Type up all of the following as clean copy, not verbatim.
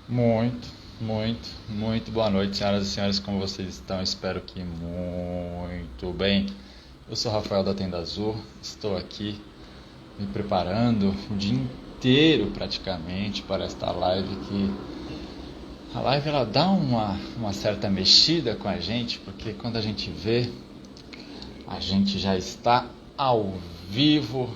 Muito, muito boa noite, senhoras e senhores, como vocês estão? Espero que muito bem. Eu sou Rafael da Tenda Azul, estou aqui me preparando o dia inteiro praticamente para esta live que a live ela dá uma certa mexida com a gente, porque quando a gente vê, a gente já está ao vivo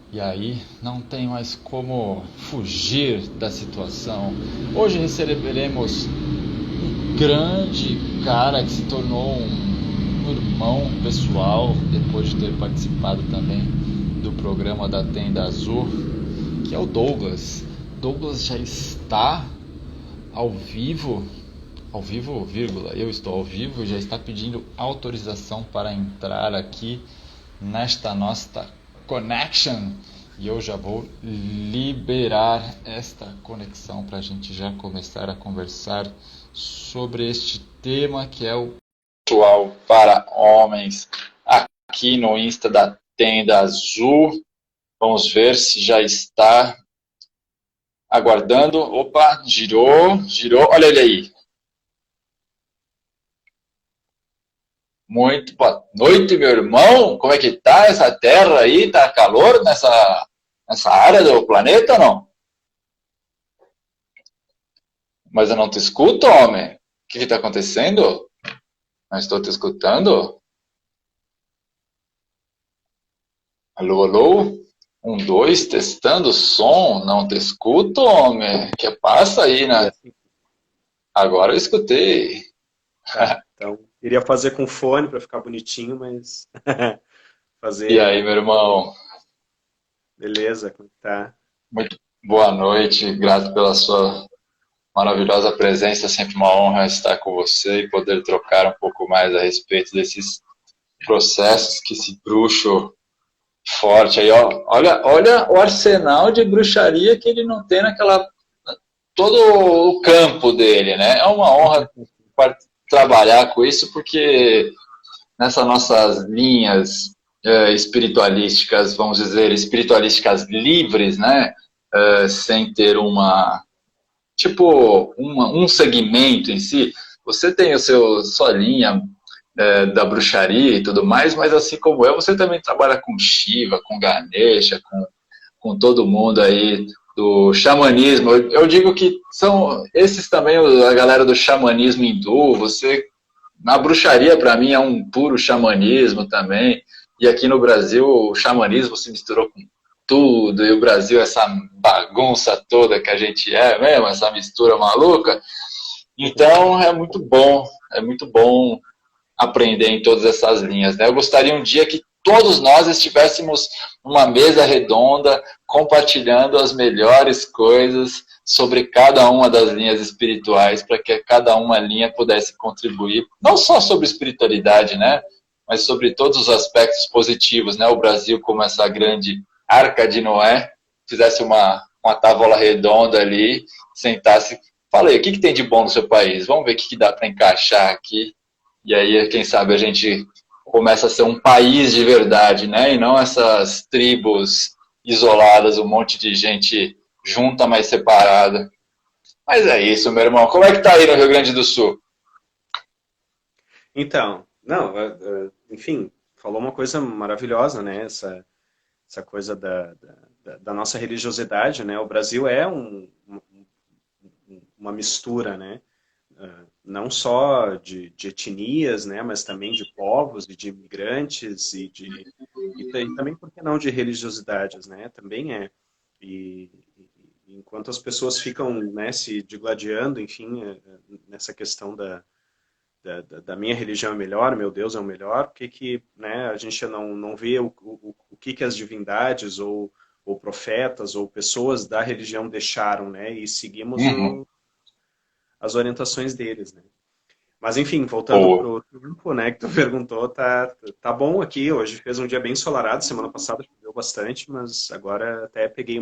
e aí não tem mais como fugir da situação. Hoje receberemos um grande cara que se tornou um irmão pessoal depois de ter participado também do programa da Tenda Azul, que é o Douglas. Douglas já está ao vivo, vírgula, eu estou ao vivo, já está pedindo autorização para entrar aqui nesta nossa connection e eu já vou liberar esta conexão para a gente já começar a conversar sobre este tema que é o atual para homens aqui no Insta da Tenda Azul. Vamos ver se já está aguardando. Opa, girou, olha ele aí. Muito boa noite, meu irmão. Como é que tá essa terra aí? Tá calor nessa área do planeta ou não? Mas eu não te escuto, homem. O que está acontecendo? Não estou te escutando? Alô, alô? Um, dois, testando o som. Não te escuto, homem. Que passa aí, E né? assim, Agora eu escutei. tá. Então, iria fazer com fone para ficar bonitinho, mas E aí, fazer, meu irmão? beleza, como é que tá? Muito boa noite. Grato pela sua maravilhosa presença. É sempre uma honra estar com você e poder trocar um pouco mais a respeito desses processos que esse bruxo forte aí, ó. Olha o arsenal de bruxaria que ele não tem naquela todo o campo dele, né? É uma honra trabalhar com isso porque nessas nossas linhas espiritualísticas, vamos dizer, espiritualísticas livres, né? Sem ter um segmento em si. Você tem sua linha da bruxaria e tudo mais, mas assim como eu, você também trabalha com Shiva, com Ganesha, com todo mundo aí do xamanismo. Eu digo que são esses também a galera do xamanismo hindu. Você na bruxaria para mim é um puro xamanismo também. E aqui no Brasil o xamanismo se misturou com tudo e o Brasil essa bagunça toda que a gente é mesmo, essa mistura maluca. Então é muito bom aprender em todas essas linhas. Né? Eu gostaria um dia que todos nós estivéssemos numa mesa redonda, compartilhando as melhores coisas sobre cada uma das linhas espirituais, para que cada uma linha pudesse contribuir, não só sobre espiritualidade, né? Mas sobre todos os aspectos positivos, né? O Brasil, como essa grande arca de Noé, fizesse uma tábua redonda ali, sentasse. Falei, o que tem de bom no seu país? Vamos ver o que dá para encaixar aqui e aí, quem sabe, a gente começa a ser um país de verdade, né? E não essas tribos isoladas, um monte de gente junta, mas separada. Mas é isso, meu irmão. Como é que tá aí no Rio Grande do Sul? Então, não, enfim, falou uma coisa maravilhosa, né? Essa coisa da nossa religiosidade, né? O Brasil é uma mistura, né? Não só de etnias, né? Mas também de povos e de imigrantes e também, por que não, de religiosidades, né? Também é. E, enquanto as pessoas ficam, né, se digladiando, enfim, nessa questão da minha religião é melhor, meu Deus é o melhor, por que que, né, a gente não vê o que as divindades ou profetas ou pessoas da religião deixaram, né, e seguimos Uhum. as orientações deles, né. Mas enfim, voltando Boa. pro tempo, né, que tu perguntou, tá bom aqui, hoje fez um dia bem ensolarado, semana passada choveu bastante, mas agora até peguei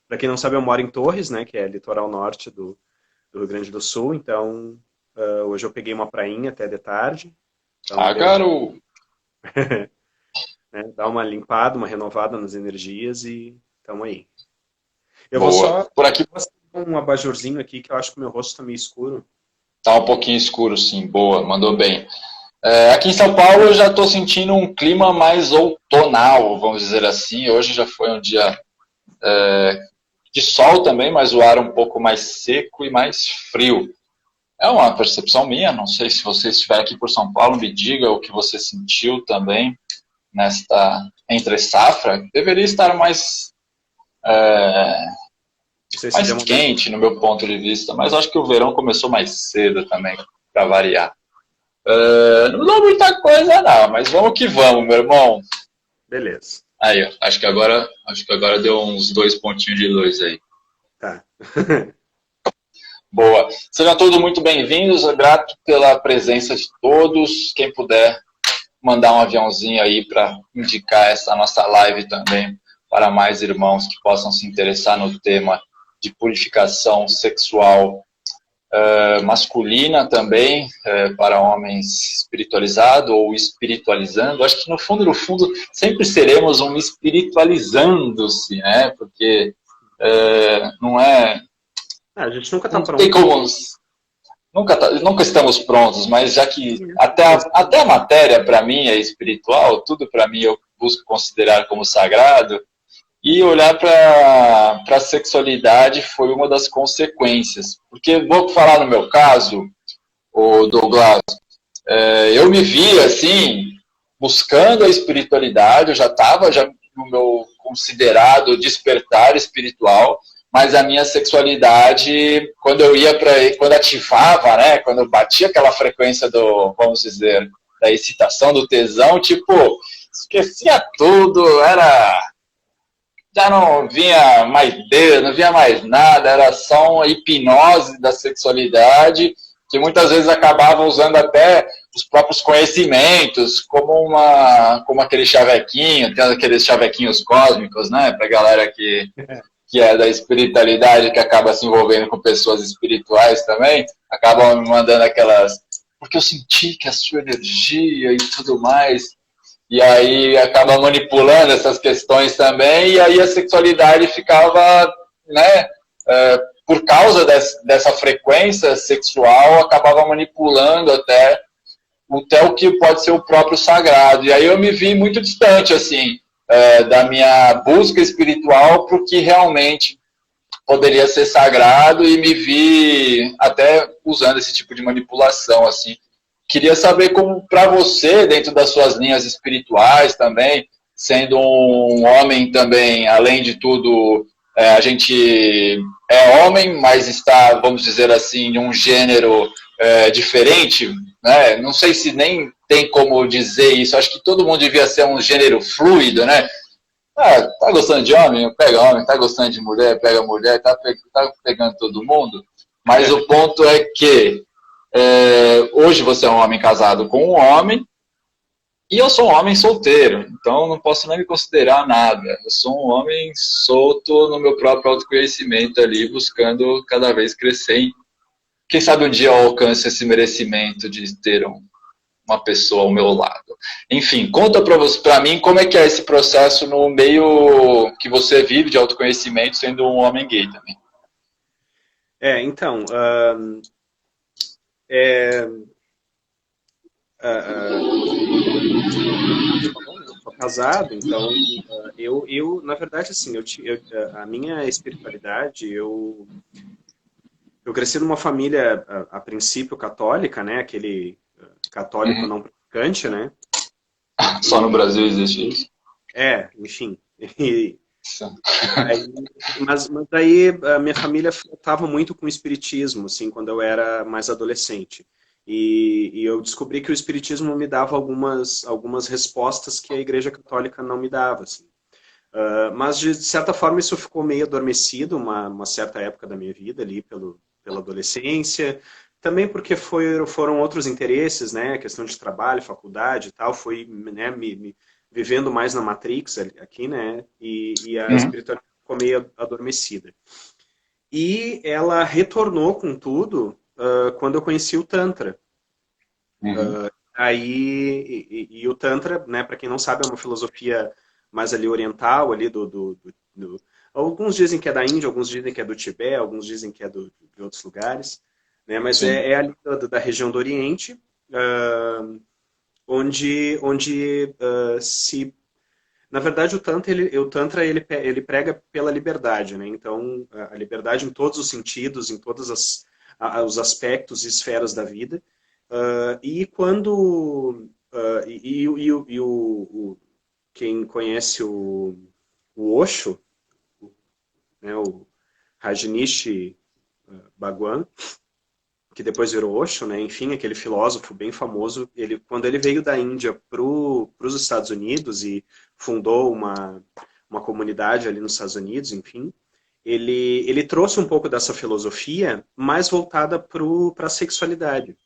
para quem não sabe, eu moro em Torres, né, que é litoral norte do Rio Grande do Sul, então hoje eu peguei uma prainha até de tarde, então Ah, deu para, garoto. né, dar uma limpada, uma renovada nas energias e estamos aí. Eu vou Boa. só Por aqui. um abajurzinho aqui que eu acho que o meu rosto está meio escuro. Tá um pouquinho escuro, sim. Boa, mandou bem. Aqui em São Paulo eu já estou sentindo um clima mais outonal, vamos dizer assim. Hoje já foi um dia de sol também, mas o ar um pouco mais seco e mais frio. É uma percepção minha, não sei se você estiver aqui por São Paulo, me diga o que você sentiu também nesta entre safra. Deveria estar Não sei se mais deu uma... quente no meu ponto de vista, mas acho que o verão começou mais cedo também, para variar. Não mudou muita coisa não, mas vamos que vamos, meu irmão. Beleza. Aí, ó, acho que agora deu uns 2 pontinhos de luz aí. Tá. Boa. Sejam todos muito bem-vindos, grato pela presença de todos. Quem puder mandar um aviãozinho aí para indicar essa nossa live também para mais irmãos que possam se interessar no tema de purificação sexual masculina também, para homens espiritualizados ou espiritualizando. Acho que no fundo, sempre seremos um espiritualizando-se, né? Porque não é... A gente nunca está pronto. Tem como... Nunca estamos prontos, mas já que até a matéria para mim é espiritual, tudo para mim eu busco considerar como sagrado, e olhar para a sexualidade foi uma das consequências. Porque, vou falar no meu caso, o Douglas, eu me vi assim, buscando a espiritualidade, eu já estava no meu considerado despertar espiritual, mas a minha sexualidade, quando ativava, né, quando batia aquela frequência vamos dizer, da excitação, do tesão, tipo, esquecia tudo, já não vinha mais Deus, não vinha mais nada, era só uma hipnose da sexualidade, que muitas vezes acabava usando até os próprios conhecimentos, como aquele chavequinho, tem aqueles chavequinhos cósmicos, né, pra galera que é da espiritualidade, que acaba se envolvendo com pessoas espirituais também, acabam me mandando aquelas, porque eu senti que a sua energia e tudo mais, e aí acaba manipulando essas questões também, e aí a sexualidade ficava, né, por causa dessa frequência sexual, acabava manipulando até o que pode ser o próprio sagrado. E aí eu me vi muito distante, assim, da minha busca espiritual para o que realmente poderia ser sagrado, e me vi até usando esse tipo de manipulação, assim. Queria saber como, para você, dentro das suas linhas espirituais também, sendo um homem também, além de tudo, a gente é homem, mas está, vamos dizer assim, em um gênero diferente, né? Não sei se nem tem como dizer isso, acho que todo mundo devia ser um gênero fluido, né? Tá gostando de homem? Pega homem, tá gostando de mulher? Pega mulher, tá pegando todo mundo. Mas o ponto é que hoje você é um homem casado com um homem, e eu sou um homem solteiro, então não posso nem me considerar nada. Eu sou um homem solto no meu próprio autoconhecimento ali, buscando cada vez crescer. Quem sabe um dia eu alcance esse merecimento de ter uma pessoa ao meu lado. Enfim, conta para mim como é que é esse processo no meio que você vive de autoconhecimento, sendo um homem gay também. Então, sou casado, então eu na verdade, assim, a minha espiritualidade, eu cresci numa família, a princípio, católica, né? Aquele católico não praticante, né? Só no Brasil existe isso. Enfim. Mas aí a minha família estava muito com o espiritismo, assim, quando eu era mais adolescente. E eu descobri que o espiritismo me dava algumas respostas que a Igreja Católica não me dava, assim. Mas, de certa forma, isso ficou meio adormecido uma certa época da minha vida, ali, pela adolescência. Também porque foram outros interesses, né? Questão de trabalho, faculdade e tal. Foi, né, me vivendo mais na Matrix aqui, né? E a espiritualidade ficou meio adormecida. E ela retornou com tudo quando eu conheci o Tantra. E o Tantra, né, para quem não sabe, é uma filosofia mais ali oriental, ali Alguns dizem que é da Índia, alguns dizem que é do Tibete, alguns dizem que é de outros lugares, né? Mas Sim. é ali da região do Oriente, onde se... Na verdade, o Tantra ele prega pela liberdade, né? Então, a liberdade em todos os sentidos, em todos os aspectos e esferas da vida. E quando... quem conhece o Osho, né, o Rajneesh Bhagwan, que depois virou Osho, né? Enfim, aquele filósofo bem famoso, quando ele veio da Índia para os Estados Unidos e fundou uma comunidade ali nos Estados Unidos, enfim, ele trouxe um pouco dessa filosofia mais voltada para a sexualidade,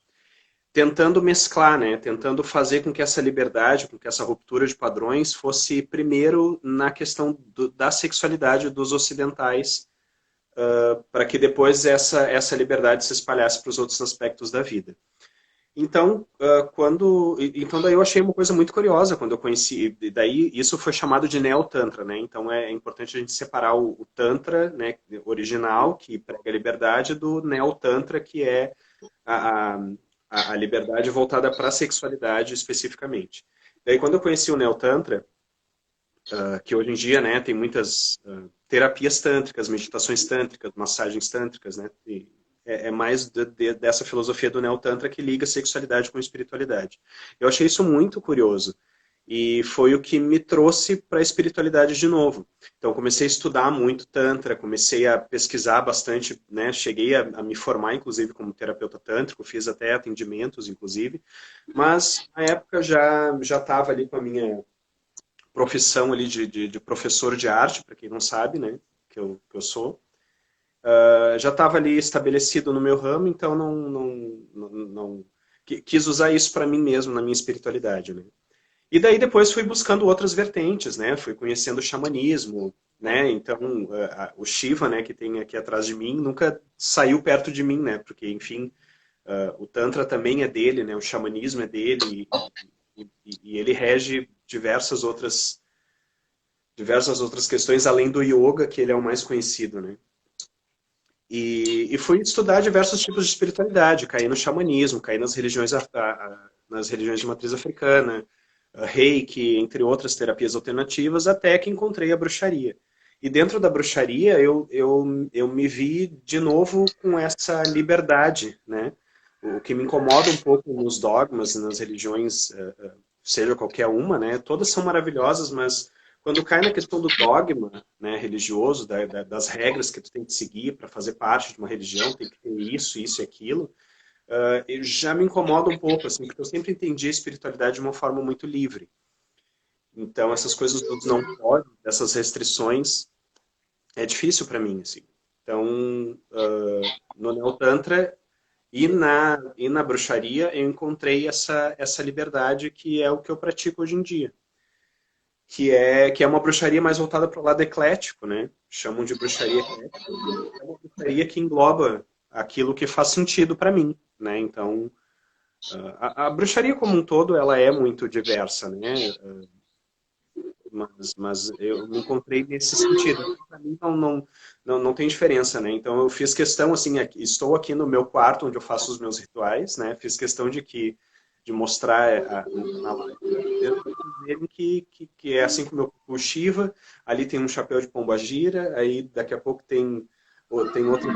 tentando mesclar, né? Tentando fazer com que essa liberdade, com que essa ruptura de padrões fosse primeiro na questão da sexualidade dos ocidentais, para que depois essa liberdade se espalhasse para os outros aspectos da vida. Então, então daí eu achei uma coisa muito curiosa quando eu conheci, e daí isso foi chamado de Neo-Tantra, né? Então é importante a gente separar o Tantra, né, original, que prega a liberdade, do Neo-Tantra, que é a, a liberdade voltada para a sexualidade especificamente. Daí quando eu conheci o Neo-Tantra, que hoje em dia, né, tem muitas terapias tântricas, meditações tântricas, massagens tântricas, né, é mais dessa filosofia do Neo-Tantra que liga sexualidade com espiritualidade. Eu achei isso muito curioso e foi o que me trouxe para a espiritualidade de novo. Então comecei a estudar muito Tantra, comecei a pesquisar bastante, né, cheguei a me formar inclusive como terapeuta tântrico, fiz até atendimentos inclusive, mas na época já estava ali com a minha profissão ali de professor de arte, para quem não sabe, né, que eu sou. Já estava ali estabelecido no meu ramo, então não quis usar isso para mim mesmo, na minha espiritualidade, né. E daí depois fui buscando outras vertentes, né, fui conhecendo o xamanismo, né, então o Shiva, né, que tem aqui atrás de mim, nunca saiu perto de mim, né, porque, enfim, o Tantra também é dele, né, o xamanismo é dele, e ele rege diversas outras questões, além do yoga, que ele é o mais conhecido, né? E fui estudar diversos tipos de espiritualidade, caí no xamanismo, caí nas religiões de matriz africana, reiki, entre outras terapias alternativas, até que encontrei a bruxaria. E dentro da bruxaria, eu me vi de novo com essa liberdade, né? O que me incomoda um pouco nos dogmas e nas religiões, seja qualquer uma, né? Todas são maravilhosas, mas quando cai na questão do dogma, né, religioso, das regras que tu tem que seguir para fazer parte de uma religião, tem que ter isso, isso e aquilo, já me incomoda um pouco, assim, porque eu sempre entendi a espiritualidade de uma forma muito livre. Então, essas coisas dos não pode, dessas restrições, é difícil para mim, assim. Então, no Neo-Tantra e na bruxaria, eu encontrei essa liberdade que é o que eu pratico hoje em dia. Que é uma bruxaria mais voltada para o lado eclético, né? Chamam de bruxaria eclética. É uma bruxaria que engloba aquilo que faz sentido para mim, né? Então, a bruxaria como um todo, ela é muito diversa, né? Mas eu me encontrei nesse sentido. Para mim não tem diferença, né? Então eu fiz questão, assim, estou aqui no meu quarto onde eu faço os meus rituais, né? Fiz questão de mostrar na live dele que é assim como o Shiva, ali tem um chapéu de pombagira, aí daqui a pouco tem outro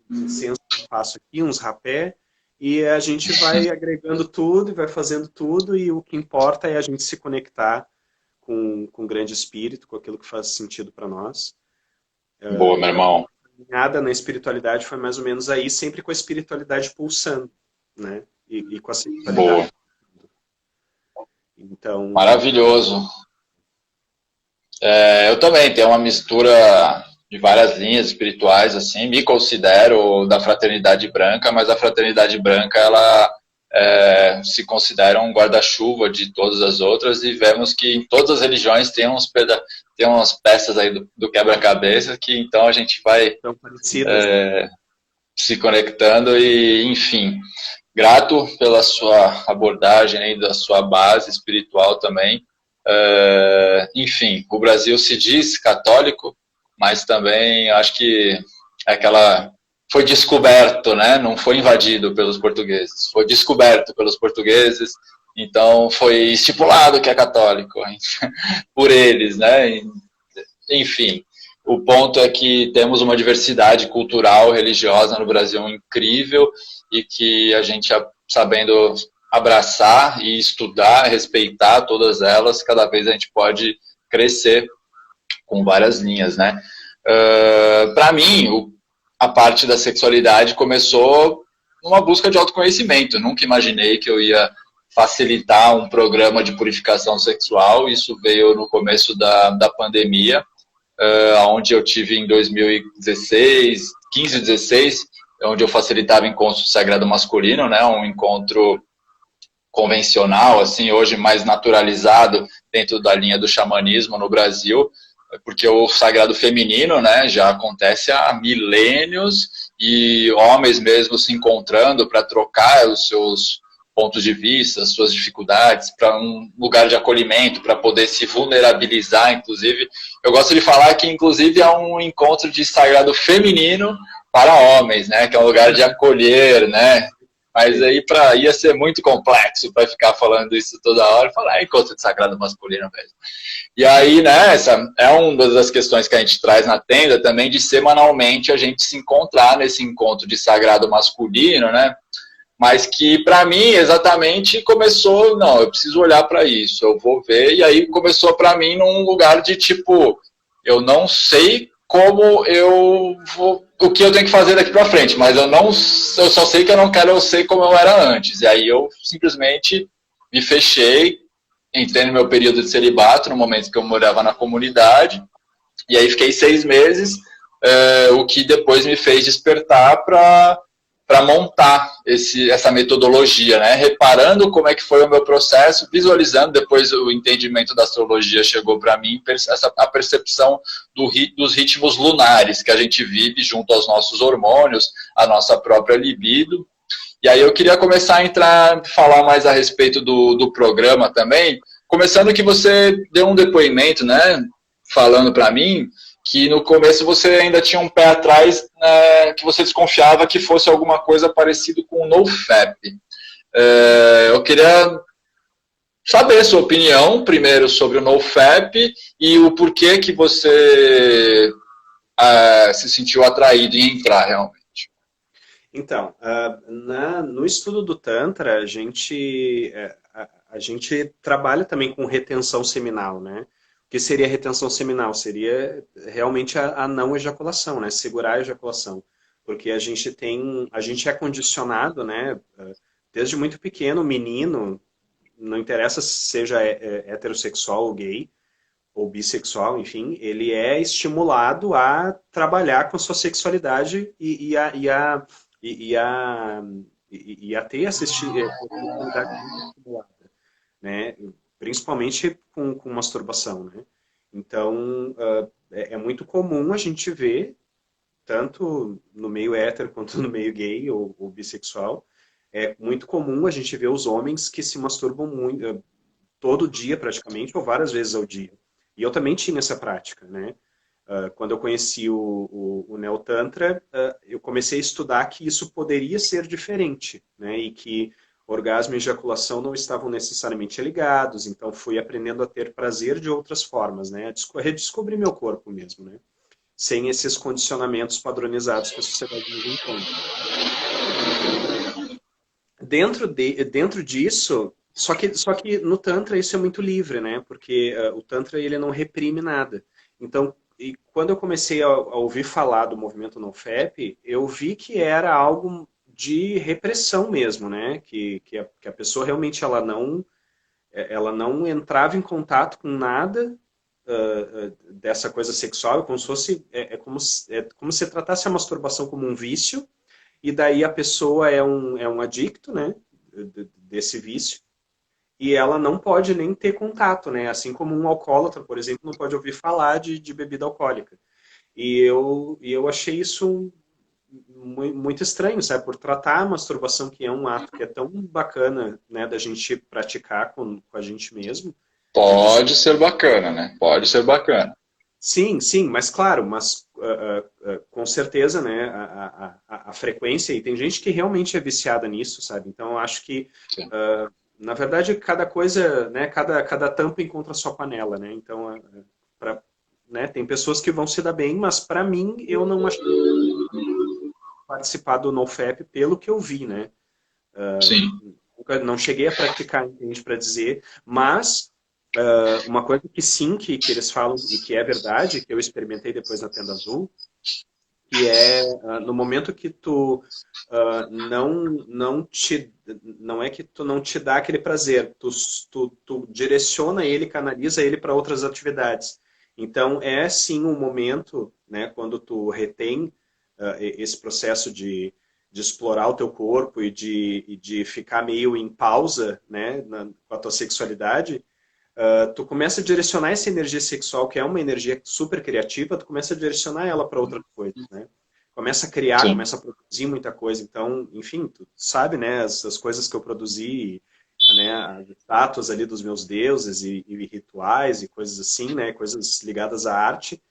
incenso que eu faço aqui, uns rapé, e a gente vai agregando tudo e vai fazendo tudo, e o que importa é a gente se conectar com o grande espírito, com aquilo que faz sentido para nós. Boa, meu irmão. Nada na espiritualidade foi mais ou menos aí, sempre com a espiritualidade pulsando, né? E com a sexualidade. Boa. Então, Maravilhoso. Eu também tenho uma mistura de várias linhas espirituais, assim, me considero da fraternidade branca, mas a fraternidade branca, ela se considera um guarda-chuva de todas as outras, e vemos que em todas as religiões tem umas peças aí do quebra-cabeça, que então a gente vai se conectando e, enfim, grato pela sua abordagem aí, da sua base espiritual também. Enfim, o Brasil se diz católico, mas também acho que é aquela foi descoberto, né? Não foi invadido pelos portugueses, foi descoberto pelos portugueses, então foi estipulado que é católico por eles, né? Enfim, o ponto é que temos uma diversidade cultural, religiosa no Brasil incrível e que a gente, sabendo abraçar e estudar, respeitar todas elas, cada vez a gente pode crescer com várias linhas, né? Para mim, a parte da sexualidade começou numa busca de autoconhecimento. Eu nunca imaginei que eu ia facilitar um programa de purificação sexual. Isso veio no começo da pandemia, onde eu tive em 2016, 15, 16, onde eu facilitava encontro sagrado masculino, né? Um encontro convencional, assim, hoje mais naturalizado dentro da linha do xamanismo no Brasil, porque o sagrado feminino, né, já acontece há milênios e homens mesmo se encontrando para trocar os seus pontos de vista, as suas dificuldades, para um lugar de acolhimento, para poder se vulnerabilizar, inclusive. Eu gosto de falar que, inclusive, é um encontro de sagrado feminino para homens, né, que é um lugar de acolher, né, mas aí ia ser muito complexo para ficar falando isso toda hora, falar encontro de sagrado masculino mesmo. E aí, né, essa é uma das questões que a gente traz na tenda também, de semanalmente a gente se encontrar nesse encontro de sagrado masculino, né, mas que para mim exatamente começou, não, eu preciso olhar para isso, eu vou ver, e aí começou para mim num lugar de tipo, eu não sei como eu vou, o que eu tenho que fazer daqui para frente, mas eu só sei que eu não quero ser como eu era antes. E aí eu simplesmente me fechei, entrei no meu período de celibato, no momento que eu morava na comunidade, e aí fiquei 6 meses, o que depois me fez despertar para montar essa metodologia, né? Reparando como é que foi o meu processo, visualizando, depois o entendimento da astrologia chegou para mim, a percepção dos ritmos lunares que a gente vive junto aos nossos hormônios, a nossa própria libido. E aí eu queria começar a falar mais a respeito do programa também, começando que você deu um depoimento, né, falando para mim, que no começo você ainda tinha um pé atrás, que você desconfiava que fosse alguma coisa parecida com o NoFap. Eu queria saber a sua opinião, primeiro, sobre o NoFap e o porquê que você se sentiu atraído em entrar realmente. Então, no estudo do Tantra, a gente trabalha também com retenção seminal, né? O que seria retenção seminal? Seria realmente a não ejaculação, né? Segurar a ejaculação. Porque a gente é condicionado, né? Desde muito pequeno, o menino, não interessa se seja heterossexual ou gay, ou bissexual, enfim, ele é estimulado a trabalhar com a sua sexualidade e a ter essa sexualidade estimulada, né? Principalmente com masturbação, né? Então, é muito comum a gente ver, tanto no meio hétero quanto no meio gay ou bissexual, é muito comum a gente ver os homens que se masturbam muito, todo dia praticamente, ou várias vezes ao dia. E eu também tinha essa prática, né? Quando eu conheci o Neotantra, eu comecei a estudar que isso poderia ser diferente, né? E que orgasmo e ejaculação não estavam necessariamente ligados, então fui aprendendo a ter prazer de outras formas, né? A redescobrir meu corpo mesmo, né? Sem esses condicionamentos padronizados que a sociedade nos impõe. Dentro disso, só que no Tantra isso é muito livre, né? Porque o Tantra ele não reprime nada. Então, e quando eu comecei a ouvir falar do movimento NoFap, eu vi que era algo de repressão mesmo, né? Que a pessoa realmente ela não entrava em contato com nada dessa coisa sexual, como se fosse, é como se tratasse a masturbação como um vício, e daí a pessoa é um adicto, né? Desse vício. E ela não pode nem ter contato, né? Assim como um alcoólatra, por exemplo, não pode ouvir falar de bebida alcoólica. E eu achei isso muito estranho, sabe? Por tratar a masturbação, que é um ato que é tão bacana, né, da gente praticar com a gente mesmo, Pode ser bacana, né? Pode ser bacana. Sim, sim, mas claro, mas com certeza, né, a frequência, e tem gente que realmente é viciada nisso, sabe? Então eu acho que, Sim. na verdade, cada coisa, né, cada tampa encontra a sua panela, né? Então, pra, né, tem pessoas que vão se dar bem, mas para mim, eu não achei participar do NoFap pelo que eu vi, né? Sim. Não cheguei a praticar, entende, para dizer, mas uma coisa que sim, que eles falam e que é verdade, que eu experimentei depois na Tenda Azul, que é no momento que tu não é que tu não te dá aquele prazer, tu direciona ele, canaliza ele para outras atividades. Então é sim um momento, né, quando tu retém esse processo de explorar o teu corpo e de ficar meio em pausa, né, com a tua sexualidade, tu começa a direcionar essa energia sexual, que é uma energia super criativa, tu começa a direcionar ela para outras coisas, né? Começa a criar, Sim. começa a produzir muita coisa. Então, enfim, tu sabe, né, as coisas que eu produzi, né, as estátuas ali dos meus deuses e rituais e coisas assim, né, coisas ligadas à arte.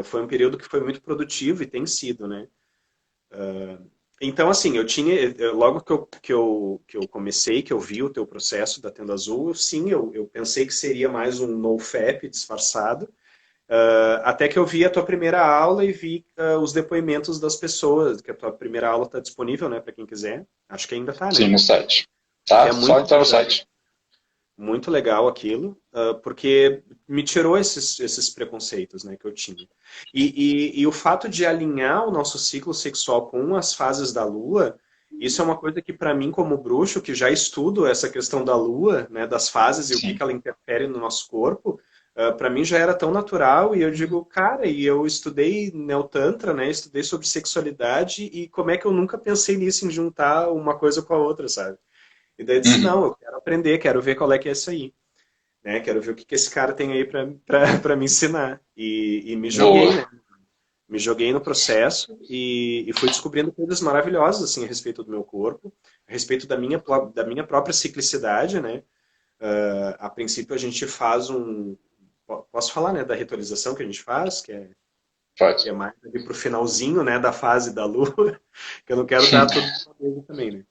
Foi um período que foi muito produtivo e tem sido, né? Então, assim, logo que eu comecei, que eu vi o teu processo da Tenda Azul, sim, eu pensei que seria mais um NoFap disfarçado, até que eu vi a tua primeira aula e vi os depoimentos das pessoas, que a tua primeira aula está disponível, né, para quem quiser. Acho que ainda está, Sim, né? no site. Que Tá? é Só muito entrar no legal. site. Muito legal aquilo, porque me tirou esses preconceitos, né, que eu tinha. E o fato de alinhar o nosso ciclo sexual com as fases da Lua, isso é uma coisa que, para mim, como bruxo, que já estudo essa questão da Lua, né, das fases e o que Sim. ela interfere no nosso corpo, para mim já era tão natural. E eu digo, cara, e eu estudei Neotantra, né, estudei sobre sexualidade, e como é que eu nunca pensei nisso, em juntar uma coisa com a outra, sabe? E daí eu disse, Uhum. não, eu quero aprender, quero ver qual é que é isso aí, né? Quero ver o que que esse cara tem aí para me ensinar. E me joguei, Boa. né? Me joguei no processo e fui descobrindo coisas maravilhosas, assim, a respeito do meu corpo, a respeito da minha própria ciclicidade, né? A princípio a gente faz posso falar, né, da ritualização que a gente faz, que Pode. é mais ali pro finalzinho, né, da fase da lua, que eu não quero dar tudo de uma vez também, né?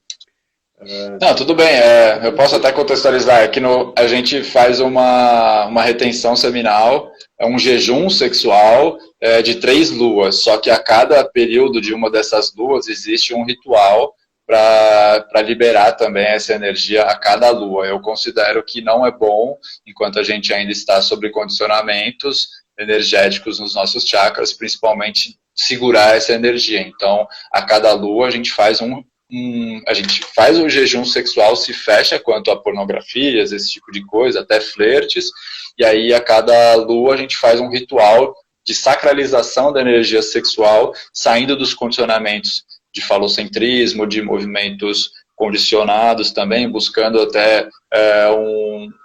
Não, tudo bem. Eu posso até contextualizar. É que a gente faz uma retenção seminal, é um jejum sexual de 3 luas. Só que a cada período de uma dessas luas existe um ritual para liberar também essa energia a cada lua. Eu considero que não é bom, enquanto a gente ainda está sob condicionamentos energéticos nos nossos chakras, principalmente segurar essa energia. Então, a cada lua a gente faz a gente faz o jejum sexual, se fecha quanto a pornografias, esse tipo de coisa, até flertes, e aí a cada lua a gente faz um ritual de sacralização da energia sexual, saindo dos condicionamentos de falocentrismo, de movimentos condicionados também, buscando até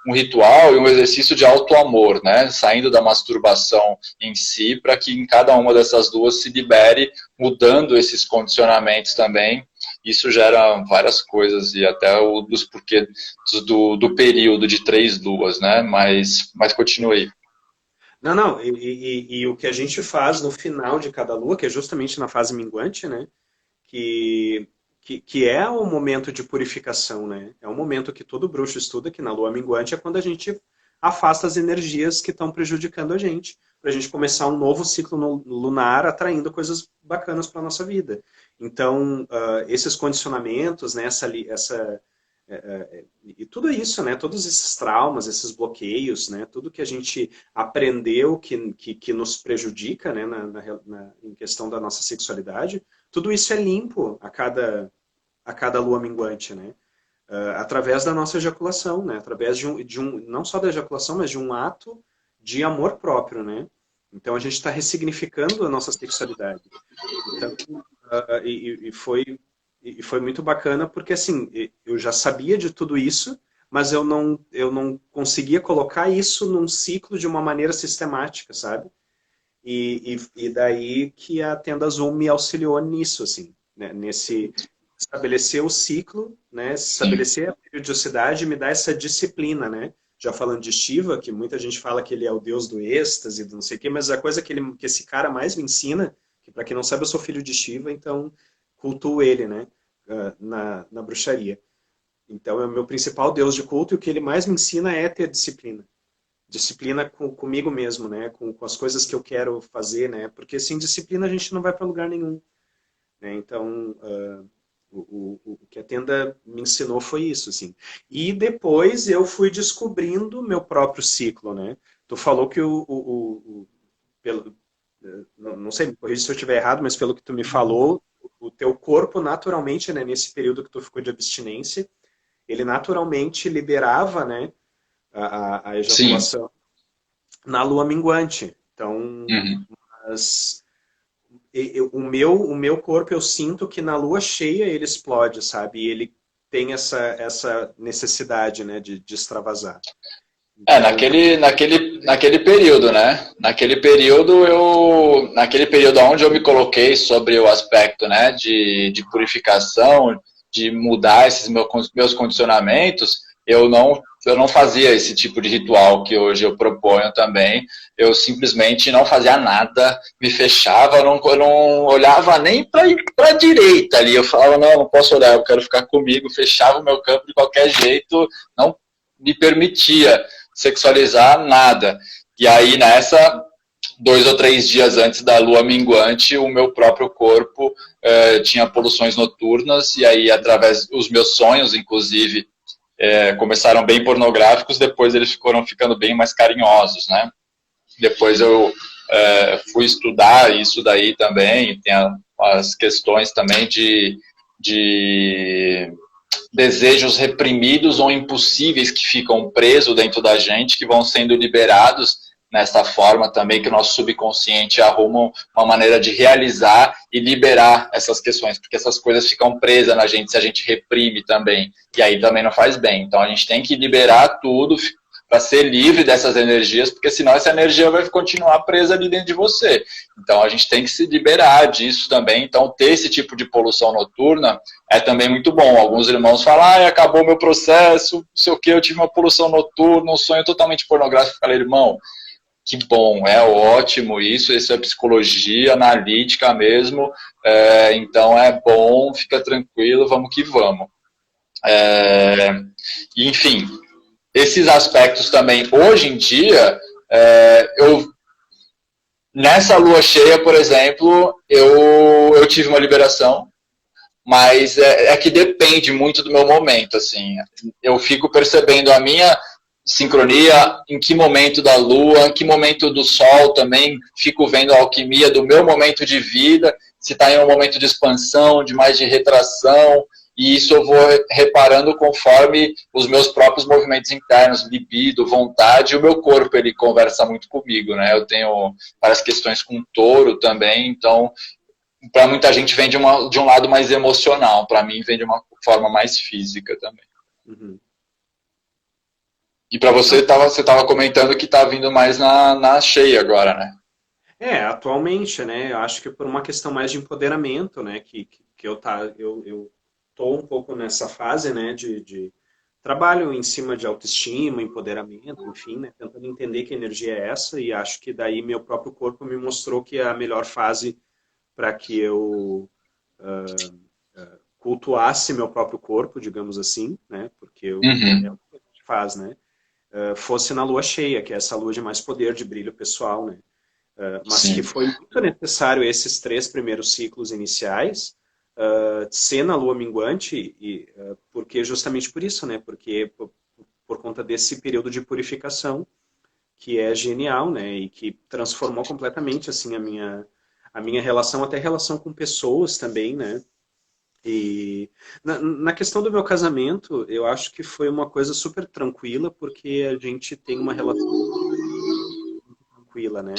um ritual e um exercício de auto-amor, né? Saindo da masturbação em si, para que em cada uma dessas duas se libere, mudando esses condicionamentos também. Isso gera várias coisas, e até dos porquês do período de 3 luas, né? Mas continue. Não, não, e o que a gente faz no final de cada lua, que é justamente na fase minguante, né? Que, que é o momento de purificação, né? É um momento que todo bruxo estuda, que na lua minguante é quando a gente afasta as energias que estão prejudicando a gente, para a gente começar um novo ciclo lunar atraindo coisas bacanas para a nossa vida. Então, esses condicionamentos, né, e tudo isso, né, todos esses traumas, esses bloqueios, né, tudo que a gente aprendeu que nos prejudica, né, em questão da nossa sexualidade, tudo isso é limpo a cada lua minguante, né? Através da nossa ejaculação, né? Através não só da ejaculação, mas de um ato de amor próprio, né? Então a gente está ressignificando a nossa sexualidade. Então, e foi muito bacana porque assim, eu já sabia de tudo isso, mas eu não conseguia colocar isso num ciclo de uma maneira sistemática, sabe? E daí que a Tenda Zoom me auxiliou nisso, assim, né? Nesse estabelecer o ciclo, né? Sim, Estabelecer a periodicidade e me dar essa disciplina, né? já falando de Shiva, que muita gente fala que ele é o deus do êxtase, do não sei o quê, mas a coisa que esse cara mais me ensina, que para quem não sabe eu sou filho de Shiva, então cultuo ele, né, na bruxaria. Então é o meu principal deus de culto e o que ele mais me ensina é ter disciplina. Disciplina comigo mesmo, né, com as coisas que eu quero fazer, né, porque sem disciplina a gente não vai para lugar nenhum, né, então o que a tenda me ensinou foi isso, assim. E depois eu fui descobrindo meu próprio ciclo, né? Tu falou que pelo, não sei, me corrija se eu estiver errado, mas pelo que tu me falou, o teu corpo naturalmente, né, nesse período que tu ficou de abstinência, ele naturalmente liberava, né, a Sim. ejaculação na lua minguante. Então, Uhum. mas o meu corpo, eu sinto que na lua cheia ele explode, sabe? E ele tem essa necessidade, né, de extravasar. Então, Naquele período, né? Naquele período onde eu me coloquei sobre o aspecto, né, de purificação, de mudar esses meus condicionamentos, eu não fazia esse tipo de ritual que hoje eu proponho também. Eu simplesmente não fazia nada, me fechava, eu não olhava nem para a direita ali. Eu falava, não, não posso olhar, eu quero ficar comigo, fechava o meu campo de qualquer jeito, não me permitia sexualizar nada. E aí, nessa, 2 ou 3 dias antes da lua minguante, o meu próprio corpo tinha poluições noturnas, e aí, através dos meus sonhos, inclusive, começaram bem pornográficos, depois eles foram ficando bem mais carinhosos, né? Depois eu fui estudar isso daí também, tem as questões também de desejos reprimidos ou impossíveis que ficam presos dentro da gente, que vão sendo liberados nessa forma também, que o nosso subconsciente arruma uma maneira de realizar e liberar essas questões, porque essas coisas ficam presas na gente se a gente reprime também, e aí também não faz bem. Então a gente tem que liberar tudo para ser livre dessas energias, porque senão essa energia vai continuar presa ali dentro de você. Então a gente tem que se liberar disso também. Então ter esse tipo de poluição noturna é também muito bom. Alguns irmãos falam, acabou meu processo, não sei o que, eu tive uma poluição noturna, um sonho totalmente pornográfico. Eu falei, irmão, que bom, é ótimo isso é psicologia analítica mesmo, então é bom, fica tranquilo, vamos que vamos. Enfim, esses aspectos também, hoje em dia, nessa lua cheia, por exemplo, eu tive uma liberação, mas é que depende muito do meu momento, assim. Eu fico percebendo a minha sincronia, em que momento da lua, em que momento do sol também, fico vendo a alquimia do meu momento de vida, se está em um momento de expansão, de mais de retração, e isso eu vou reparando conforme os meus próprios movimentos internos, libido, vontade, e o meu corpo, ele conversa muito comigo, né? Eu tenho várias questões com touro também, então para muita gente vem de um lado mais emocional, para mim vem de uma forma mais física também. uhum. E para você estava comentando que está vindo mais na cheia agora, né? Atualmente, né, eu acho que por uma questão mais de empoderamento, né, que eu tô um pouco nessa fase, né, de trabalho em cima de autoestima, empoderamento, enfim, né, tentando entender que energia é essa, e acho que daí meu próprio corpo me mostrou que é a melhor fase para que eu cultuasse meu próprio corpo, digamos assim, né, porque é Uhum. o que a gente faz, né, fosse na lua cheia, que é essa lua de mais poder, de brilho pessoal, né, mas que Sim. foi muito necessário esses 3 primeiros ciclos iniciais ser na lua minguante, porque justamente por isso, né? Porque por conta desse período de purificação que é genial, né? E que transformou completamente assim a minha relação, até relação com pessoas também, né? E na questão do meu casamento, eu acho que foi uma coisa super tranquila, porque a gente tem uma relação tranquila, né?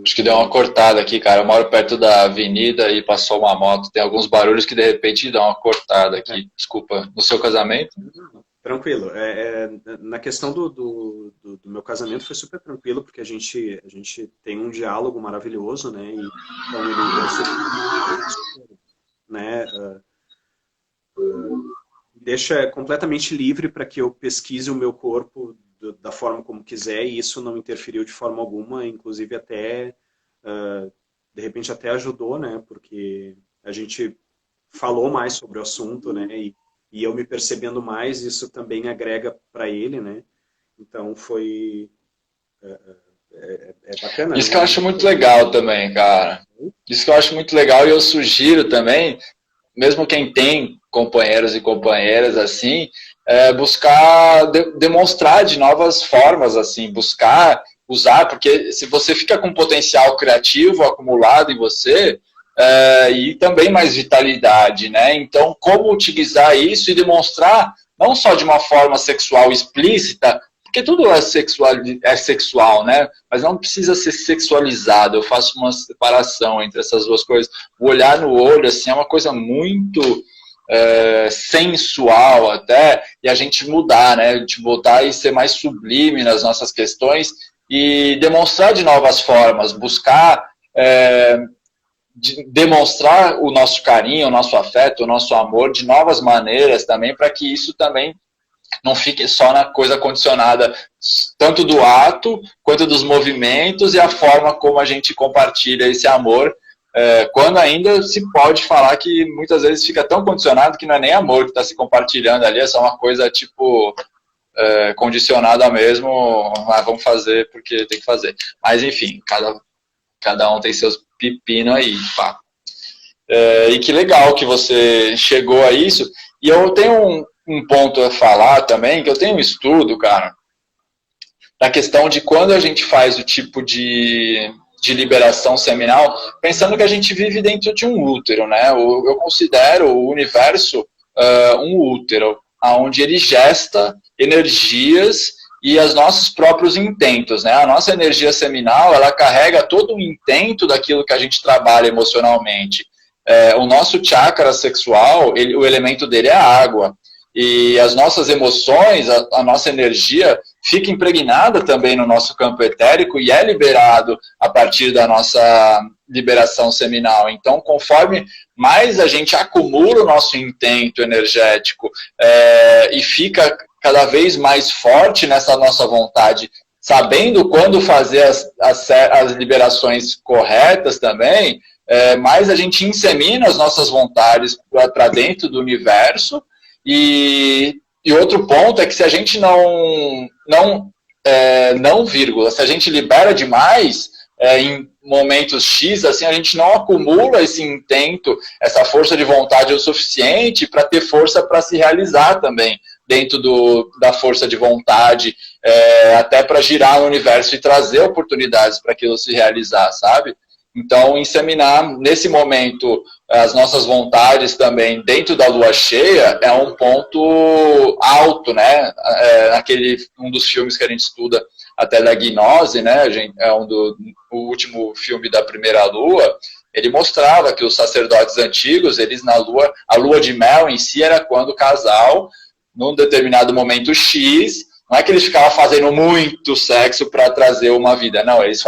Acho que deu uma cortada aqui, cara. Eu moro perto da avenida e passou uma moto. Tem alguns barulhos que de repente dão uma cortada aqui. Desculpa. No seu casamento? Tranquilo. Na questão do meu casamento foi super tranquilo, porque a gente tem um diálogo maravilhoso, né? E, então ele é super, né? Deixa completamente livre para que eu pesquise o meu corpo da forma como quiser, e isso não interferiu de forma alguma, inclusive até, de repente até ajudou, né? Porque a gente falou mais sobre o assunto, né? E eu me percebendo mais, isso também agrega para ele, né? Então foi bacana. Isso que eu acho muito legal também, cara. Isso que eu acho muito legal e eu sugiro também, mesmo quem tem companheiros e companheiras assim, buscar demonstrar de novas formas, assim, buscar usar, porque se você fica com potencial criativo acumulado em você, e também mais vitalidade, né? Então, como utilizar isso e demonstrar, não só de uma forma sexual explícita, porque tudo é sexual, né? Mas não precisa ser sexualizado. Eu faço uma separação entre essas duas coisas. O olhar no olho, assim, é uma coisa muito sensual até, e a gente mudar, né? De voltar e ser mais sublime nas nossas questões e demonstrar de novas formas, buscar demonstrar o nosso carinho, o nosso afeto, o nosso amor de novas maneiras também, para que isso também não fique só na coisa condicionada, tanto do ato, quanto dos movimentos e a forma como a gente compartilha esse amor, quando ainda se pode falar que muitas vezes fica tão condicionado que não é nem amor que está se compartilhando ali, é só uma coisa tipo condicionada mesmo, vamos fazer porque tem que fazer. Mas enfim, cada um tem seus pepinos aí, pá. E que legal que você chegou a isso. E eu tenho um ponto a falar também, que eu tenho um estudo, cara, da questão de quando a gente faz o tipo de liberação seminal, pensando que a gente vive dentro de um útero, né? Eu considero o universo um útero, onde ele gesta energias e os nossos próprios intentos, né? A nossa energia seminal, ela carrega todo o intento daquilo que a gente trabalha emocionalmente. O nosso chakra sexual, o elemento dele é a água. E as nossas emoções, a nossa energia fica impregnada também no nosso campo etérico e é liberado a partir da nossa liberação seminal. Então, conforme mais a gente acumula o nosso intento energético e fica cada vez mais forte nessa nossa vontade, sabendo quando fazer as liberações corretas também, mais a gente insemina as nossas vontades para dentro do universo. E outro ponto é que se a gente se a gente libera demais em momentos X, assim, a gente não acumula esse intento, essa força de vontade o suficiente para ter força para se realizar também dentro da força de vontade, até para girar no universo e trazer oportunidades para aquilo se realizar, sabe? Então, inseminar, nesse momento, as nossas vontades também dentro da lua cheia é um ponto alto, né? Um dos filmes que a gente estuda até da gnose, né? O último filme da primeira lua, ele mostrava que os sacerdotes antigos, eles a lua de mel em si era quando o casal, num determinado momento X, não é que eles ficavam fazendo muito sexo para trazer uma vida, não, eles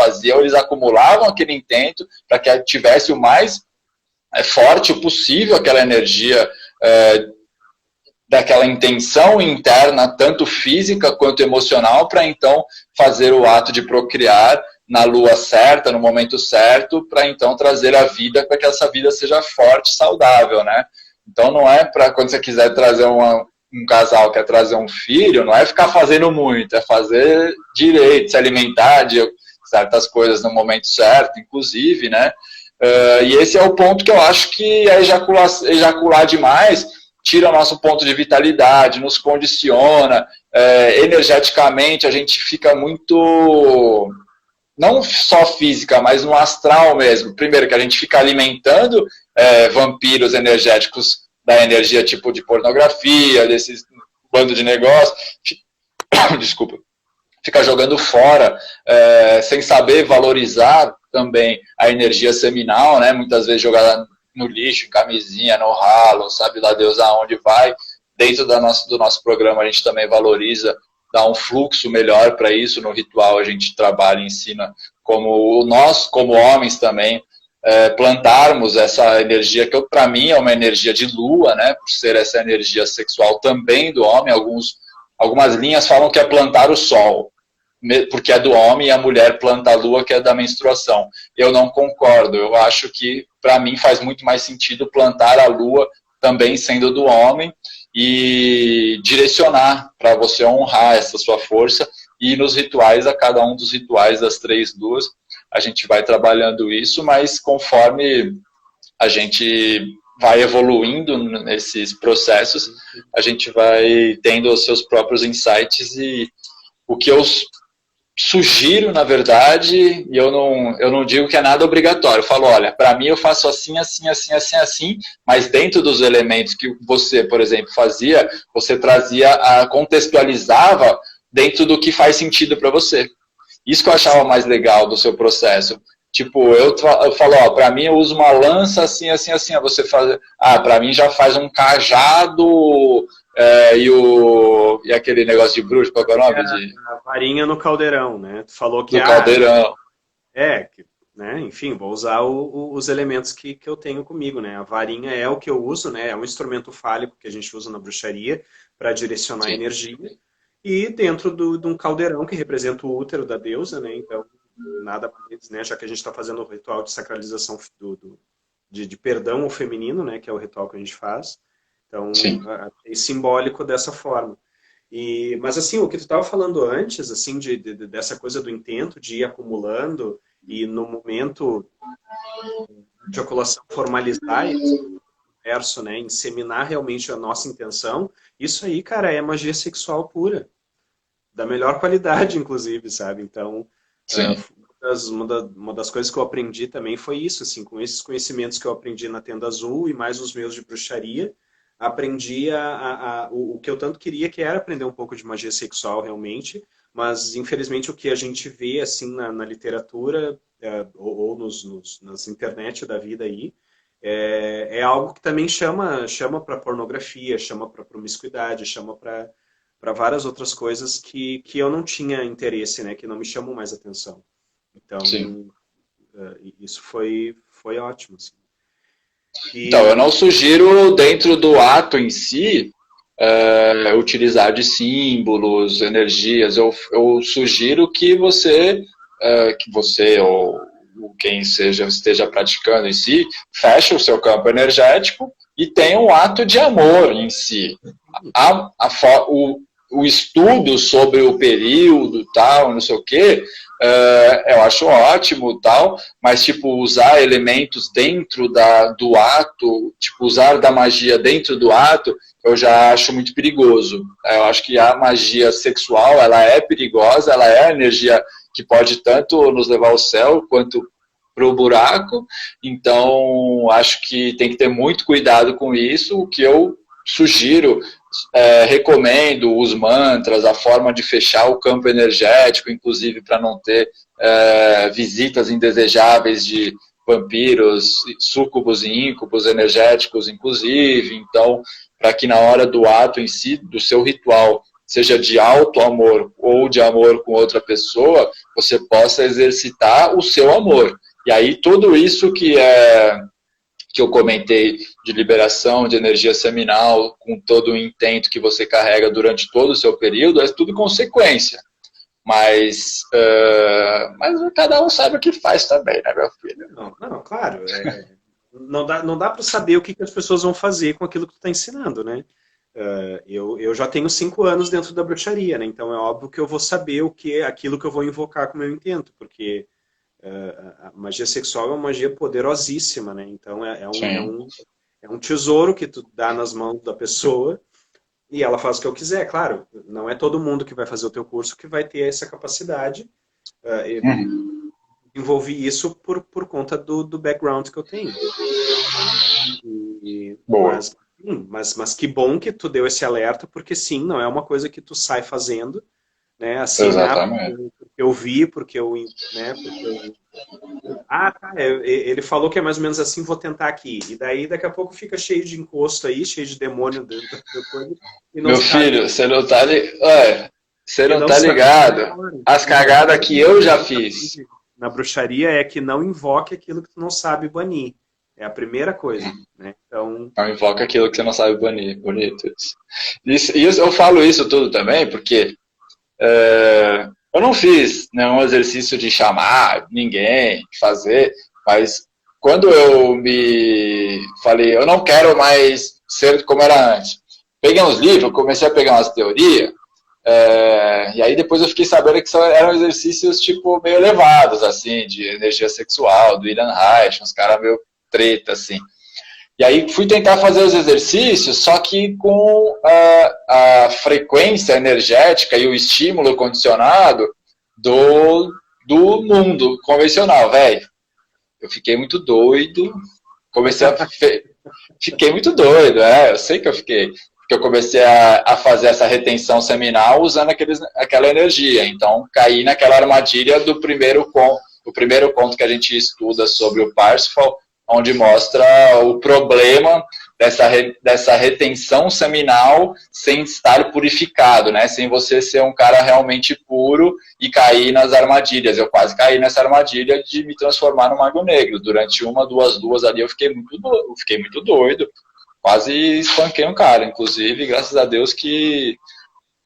acumulavam aquele intento para que tivesse o mais forte possível aquela energia daquela intenção interna, tanto física quanto emocional, para então fazer o ato de procriar na lua certa, no momento certo, para então trazer a vida, para que essa vida seja forte e saudável, né? Então não é para quando você quiser trazer um casal quer trazer um filho, não é ficar fazendo muito, é fazer direito, se alimentar de certas coisas no momento certo, inclusive, né? E esse é o ponto que eu acho que é ejacular demais tira o nosso ponto de vitalidade, nos condiciona, energeticamente a gente fica muito, não só física, mas no astral mesmo. Primeiro que a gente fica alimentando vampiros energéticos da energia tipo de pornografia, desses bando de negócio, desculpa, fica jogando fora, sem saber valorizar também a energia seminal, né? Muitas vezes jogada no lixo, em camisinha, no ralo, sabe lá Deus aonde vai. Dentro do nosso programa a gente também valoriza, dá um fluxo melhor para isso, no ritual a gente trabalha e ensina como nós, como homens também, plantarmos essa energia que para mim é uma energia de lua, né, por ser essa energia sexual também do homem. Alguns algumas linhas falam que é plantar o sol, porque é do homem, e a mulher planta a lua, que é da menstruação. Eu não concordo, eu acho que, para mim, faz muito mais sentido plantar a lua também sendo do homem, e direcionar para você honrar essa sua força, e nos rituais, a cada um dos rituais das 3 luas, a gente vai trabalhando isso, mas conforme a gente vai evoluindo nesses processos, a gente vai tendo os seus próprios insights, e o que eu sugiro, na verdade, e eu não digo que é nada obrigatório, eu falo, olha, para mim eu faço assim, assim, assim, assim, assim, mas dentro dos elementos que você, por exemplo, fazia, você trazia, contextualizava dentro do que faz sentido para você. Isso que eu achava mais legal do seu processo. Tipo, eu falo, ó, pra mim eu uso uma lança assim, assim, assim. Você faz, pra mim já faz um cajado e aquele negócio de bruxo, qual é o nome? A varinha no caldeirão, né? Tu falou que do caldeirão. Né? Enfim, vou usar os elementos que eu tenho comigo, né? A varinha é o que eu uso, né? É um instrumento fálico que a gente usa na bruxaria para direcionar a energia. E dentro de um caldeirão que representa o útero da deusa, né? Então, nada mais, né? Já que a gente está fazendo o ritual de sacralização de perdão ao feminino, né? Que é o ritual que a gente faz. Então, é simbólico dessa forma. Mas assim, o que tu estava falando antes, assim, dessa coisa do intento de ir acumulando e no momento de ejaculação formalizar esse verso, né? Inseminar realmente a nossa intenção, isso aí, cara, é magia sexual pura. Da melhor qualidade, inclusive, sabe? Então, uma das coisas que eu aprendi também foi isso, assim, com esses conhecimentos que eu aprendi na Tenda Azul e mais os meus de bruxaria, aprendi o que eu tanto queria, que era aprender um pouco de magia sexual, realmente, mas, infelizmente, o que a gente vê, assim, na literatura ou nas internet da vida aí, é algo que também chama para pornografia, chama para promiscuidade, chama para várias outras coisas que eu não tinha interesse, né? Que não me chamam mais atenção. Então, isso foi ótimo. Assim. Então, eu não sugiro, dentro do ato em si, utilizar de símbolos, energias. Eu sugiro que você ou quem esteja praticando em si, feche o seu campo energético e tenha um ato de amor em si. O estudo sobre o período, tal, não sei o quê, eu acho ótimo, tal, mas, tipo, usar elementos dentro do ato, tipo, usar da magia dentro do ato, eu já acho muito perigoso. Eu acho que a magia sexual, ela é perigosa, ela é a energia que pode tanto nos levar ao céu, quanto para o buraco, então, acho que tem que ter muito cuidado com isso. O que eu sugiro, recomendo os mantras, a forma de fechar o campo energético, inclusive para não ter visitas indesejáveis de vampiros, súcubos e íncubos energéticos, inclusive. Então, para que na hora do ato em si, do seu ritual, seja de alto amor ou de amor com outra pessoa, você possa exercitar o seu amor. E aí tudo isso que eu comentei de liberação de energia seminal, com todo o intento que você carrega durante todo o seu período, é tudo consequência. Mas cada um sabe o que faz também, né, meu filho? Não, claro. Não dá para saber o que as pessoas vão fazer com aquilo que tu está ensinando, né? Eu já tenho 5 anos dentro da bruxaria, né? Então é óbvio que eu vou saber aquilo que eu vou invocar com o meu intento, porque a magia sexual é uma magia poderosíssima, né? Então é um tesouro que tu dá nas mãos da pessoa e ela faz o que eu quiser. Claro, não é todo mundo que vai fazer o teu curso que vai ter essa capacidade. Envolvi isso por conta do background que eu tenho. Mas que bom que tu deu esse alerta, porque sim, não é uma coisa que tu sai fazendo, né? Assim, porque eu vi, porque eu... Né, ele falou que é mais ou menos assim, vou tentar aqui. E daí, daqui a pouco, fica cheio de encosto aí, cheio de demônio dentro da coisa. Meu filho, você não tá ligado. As cagadas que eu já fiz. Na bruxaria é que não invoque aquilo que tu não sabe banir. É a primeira coisa, né? Então, Não invoca aquilo que você não sabe banir. Bonito isso. Isso, eu falo isso tudo também porque eu não fiz nenhum exercício de chamar ninguém, fazer, mas quando eu me falei, eu não quero mais ser como era antes. Peguei uns livros, comecei a pegar umas teorias, e aí depois eu fiquei sabendo que eram exercícios tipo meio elevados, assim, de energia sexual, do William Reich, uns caras meio treta, assim. E aí fui tentar fazer os exercícios, só que com a frequência energética e o estímulo condicionado do mundo convencional, velho. Eu fiquei muito doido, comecei a... Fiquei muito doido, eu sei que eu fiquei. Porque eu comecei a fazer essa retenção seminal usando aquela energia. Então, caí naquela armadilha do o primeiro conto que a gente estuda sobre o Parsifal, onde mostra o problema dessa retenção seminal sem estar purificado, né? Sem você ser um cara realmente puro e cair nas armadilhas. Eu quase caí nessa armadilha de me transformar no Mago Negro. Durante uma, duas luas ali eu fiquei muito doido. Quase espanquei um cara, inclusive, graças a Deus que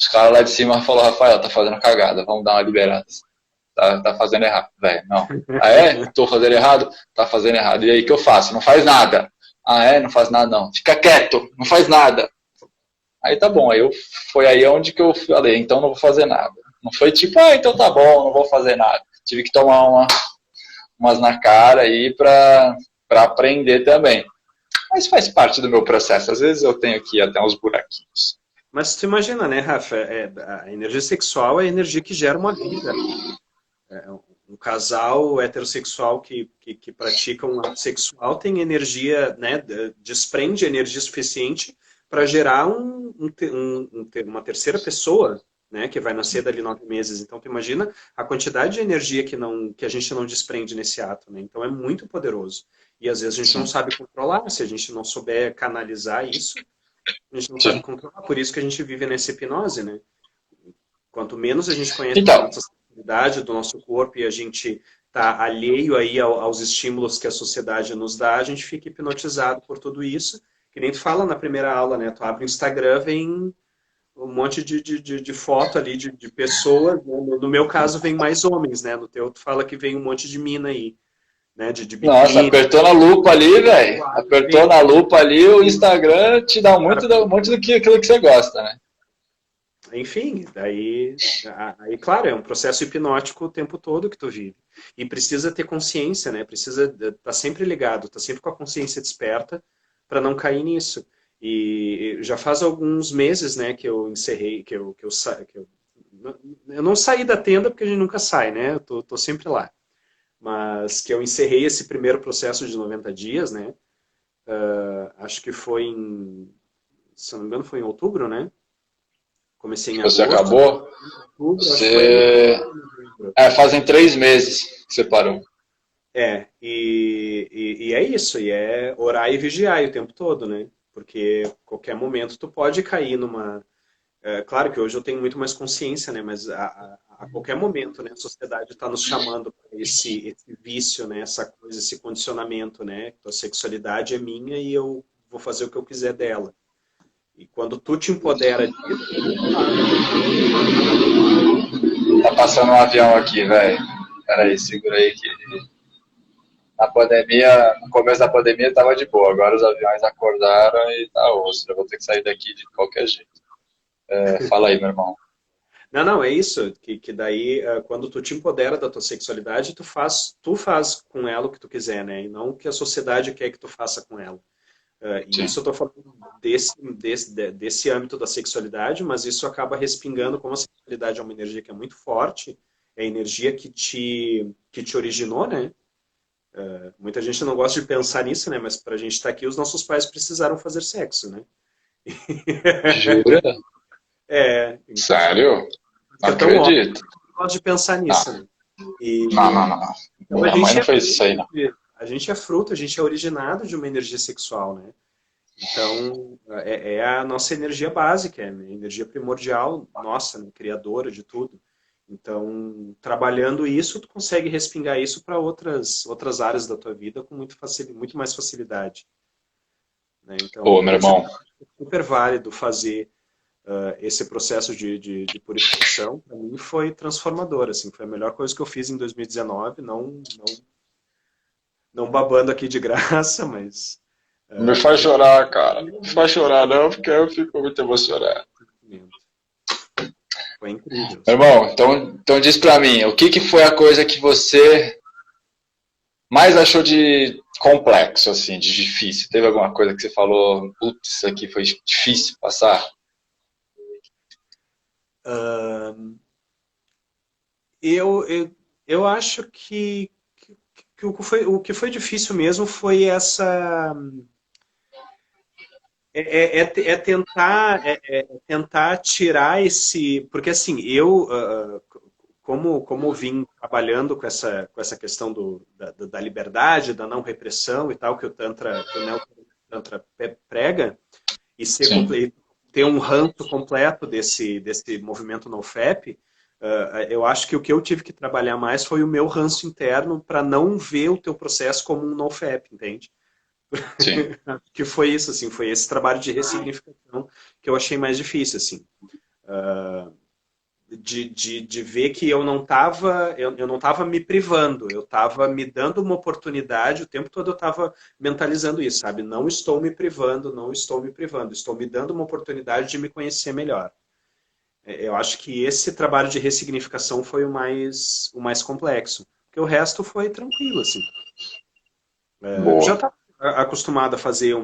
os caras lá de cima falaram, Rafael, tá fazendo cagada, vamos dar uma liberada. Tá fazendo errado, velho, não. Ah, é? Tô fazendo errado? Tá fazendo errado. E aí, o que eu faço? Não faz nada. Ah, é? Não faz nada, não. Fica quieto, não faz nada. Aí tá bom, foi aí onde que eu falei, então não vou fazer nada. Não foi tipo, então tá bom, não vou fazer nada. Tive que tomar umas na cara aí pra aprender também. Mas faz parte do meu processo. Às vezes eu tenho aqui até uns buraquinhos. mas tu imagina, né, Rafa? A energia sexual é a energia que gera uma vida. Um casal heterossexual que pratica um ato sexual tem energia, né, desprende energia suficiente para gerar uma terceira pessoa, né, que vai nascer dali 9 meses. Então, tu imagina a quantidade de energia que a gente não desprende nesse ato, né? Então, é muito poderoso. E às vezes a gente não sabe controlar, se a gente não souber canalizar isso, a gente não sabe Sim. controlar. Por isso que a gente vive nessa hipnose, né? Quanto menos a gente conhece da Então, nossa sexualidade, do nosso corpo, e a gente está alheio aí aos estímulos que a sociedade nos dá, a gente fica hipnotizado por tudo isso. Que nem tu fala na primeira aula, né? Tu abre o Instagram, vem um monte de foto ali de pessoas. Né? No meu caso, vem mais homens, né? No teu, tu fala que vem um monte de mina aí, né? De nossa, biquíni. apertou na lupa ali, velho. Apertou na lupa ali, o Instagram te dá um monte do que aquilo que você gosta, né? Enfim, aí, claro, é um processo hipnótico o tempo todo que tu vive. E precisa ter consciência, né? Precisa estar sempre ligado, estar sempre com a consciência desperta para não cair nisso. E já faz alguns meses, né, que eu encerrei, eu não saí da tenda porque a gente nunca sai, né? Eu tô sempre lá. Mas que eu encerrei esse primeiro processo de 90 dias, né? Acho que foi se não me engano, foi em outubro, né? Comecei em Você agosto, acabou, outubro, acho que foi em você... novembro. fazem 3 meses que você parou. E é isso, e é orar e vigiar o tempo todo, né? Porque qualquer momento tu pode cair numa. Claro que hoje eu tenho muito mais consciência, né? Mas a qualquer momento, né? A sociedade está nos chamando para esse vício, né? Essa coisa, esse condicionamento, né? A sexualidade é minha e eu vou fazer o que eu quiser dela. E quando tu te empodera disso, Tá passando um avião aqui, velho. Peraí, segura aí que na pandemia, no começo da pandemia tava de boa, agora os aviões acordaram e tá osso. Eu vou ter que sair daqui de qualquer jeito. Fala aí, meu irmão. Não, é isso, que daí, quando tu te empodera da tua sexualidade, tu faz com ela o que tu quiser, né? E não o que a sociedade quer que tu faça com ela. E Sim. isso eu tô falando desse âmbito da sexualidade, mas isso acaba respingando, como a sexualidade é uma energia que é muito forte, é a energia que te originou, né? Muita gente não gosta de pensar nisso, né? Mas pra gente estar aqui, os nossos pais precisaram fazer sexo, né? Jura? Então, Sério? Não é tão óbvio, acredito. não gosto de pensar Não, nisso, né? não, E, não, não. então a Minha mãe gente não é fez isso aí, não. fruto, a gente é originado de uma energia sexual, né? Então, é a nossa energia básica, é a energia primordial, nossa, né? Criadora de tudo. Então, trabalhando isso, tu consegue respingar isso para outras áreas da tua vida com muito mais facilidade, né? Pô, Então, meu por isso irmão, é super válido fazer esse processo de purificação. Para mim foi transformador, assim, foi a melhor coisa que eu fiz em 2019, não babando aqui de graça, mas me faz foi chorar, cara. Não me faz realmente chorar não, porque eu fico muito emocionado. foi incrível, Meu assim. irmão, então diz pra mim, o que foi a coisa que você mais achou de complexo, assim, de difícil? Teve alguma coisa que você falou, putz, isso aqui foi difícil passar? Eu acho que o que foi difícil mesmo foi essa tentar tirar esse, porque assim eu como vim trabalhando com essa questão da liberdade, da não repressão e tal que o Neo Tantra prega, e Sim, ter um ranço completo desse movimento NoFap, eu acho que o que eu tive que trabalhar mais foi o meu ranço interno para não ver o teu processo como um NoFap, entende? sim. Que foi isso, assim, foi esse trabalho de ressignificação que eu achei mais difícil, assim. De ver que eu não estava me privando, eu estava me dando uma oportunidade, o tempo todo eu estava mentalizando isso, sabe? Não estou me privando, não estou me privando, estou me dando uma oportunidade de me conhecer melhor. Eu acho que esse trabalho de ressignificação foi o mais complexo, porque o resto foi tranquilo, assim. Já Boa. está acostumado a fazer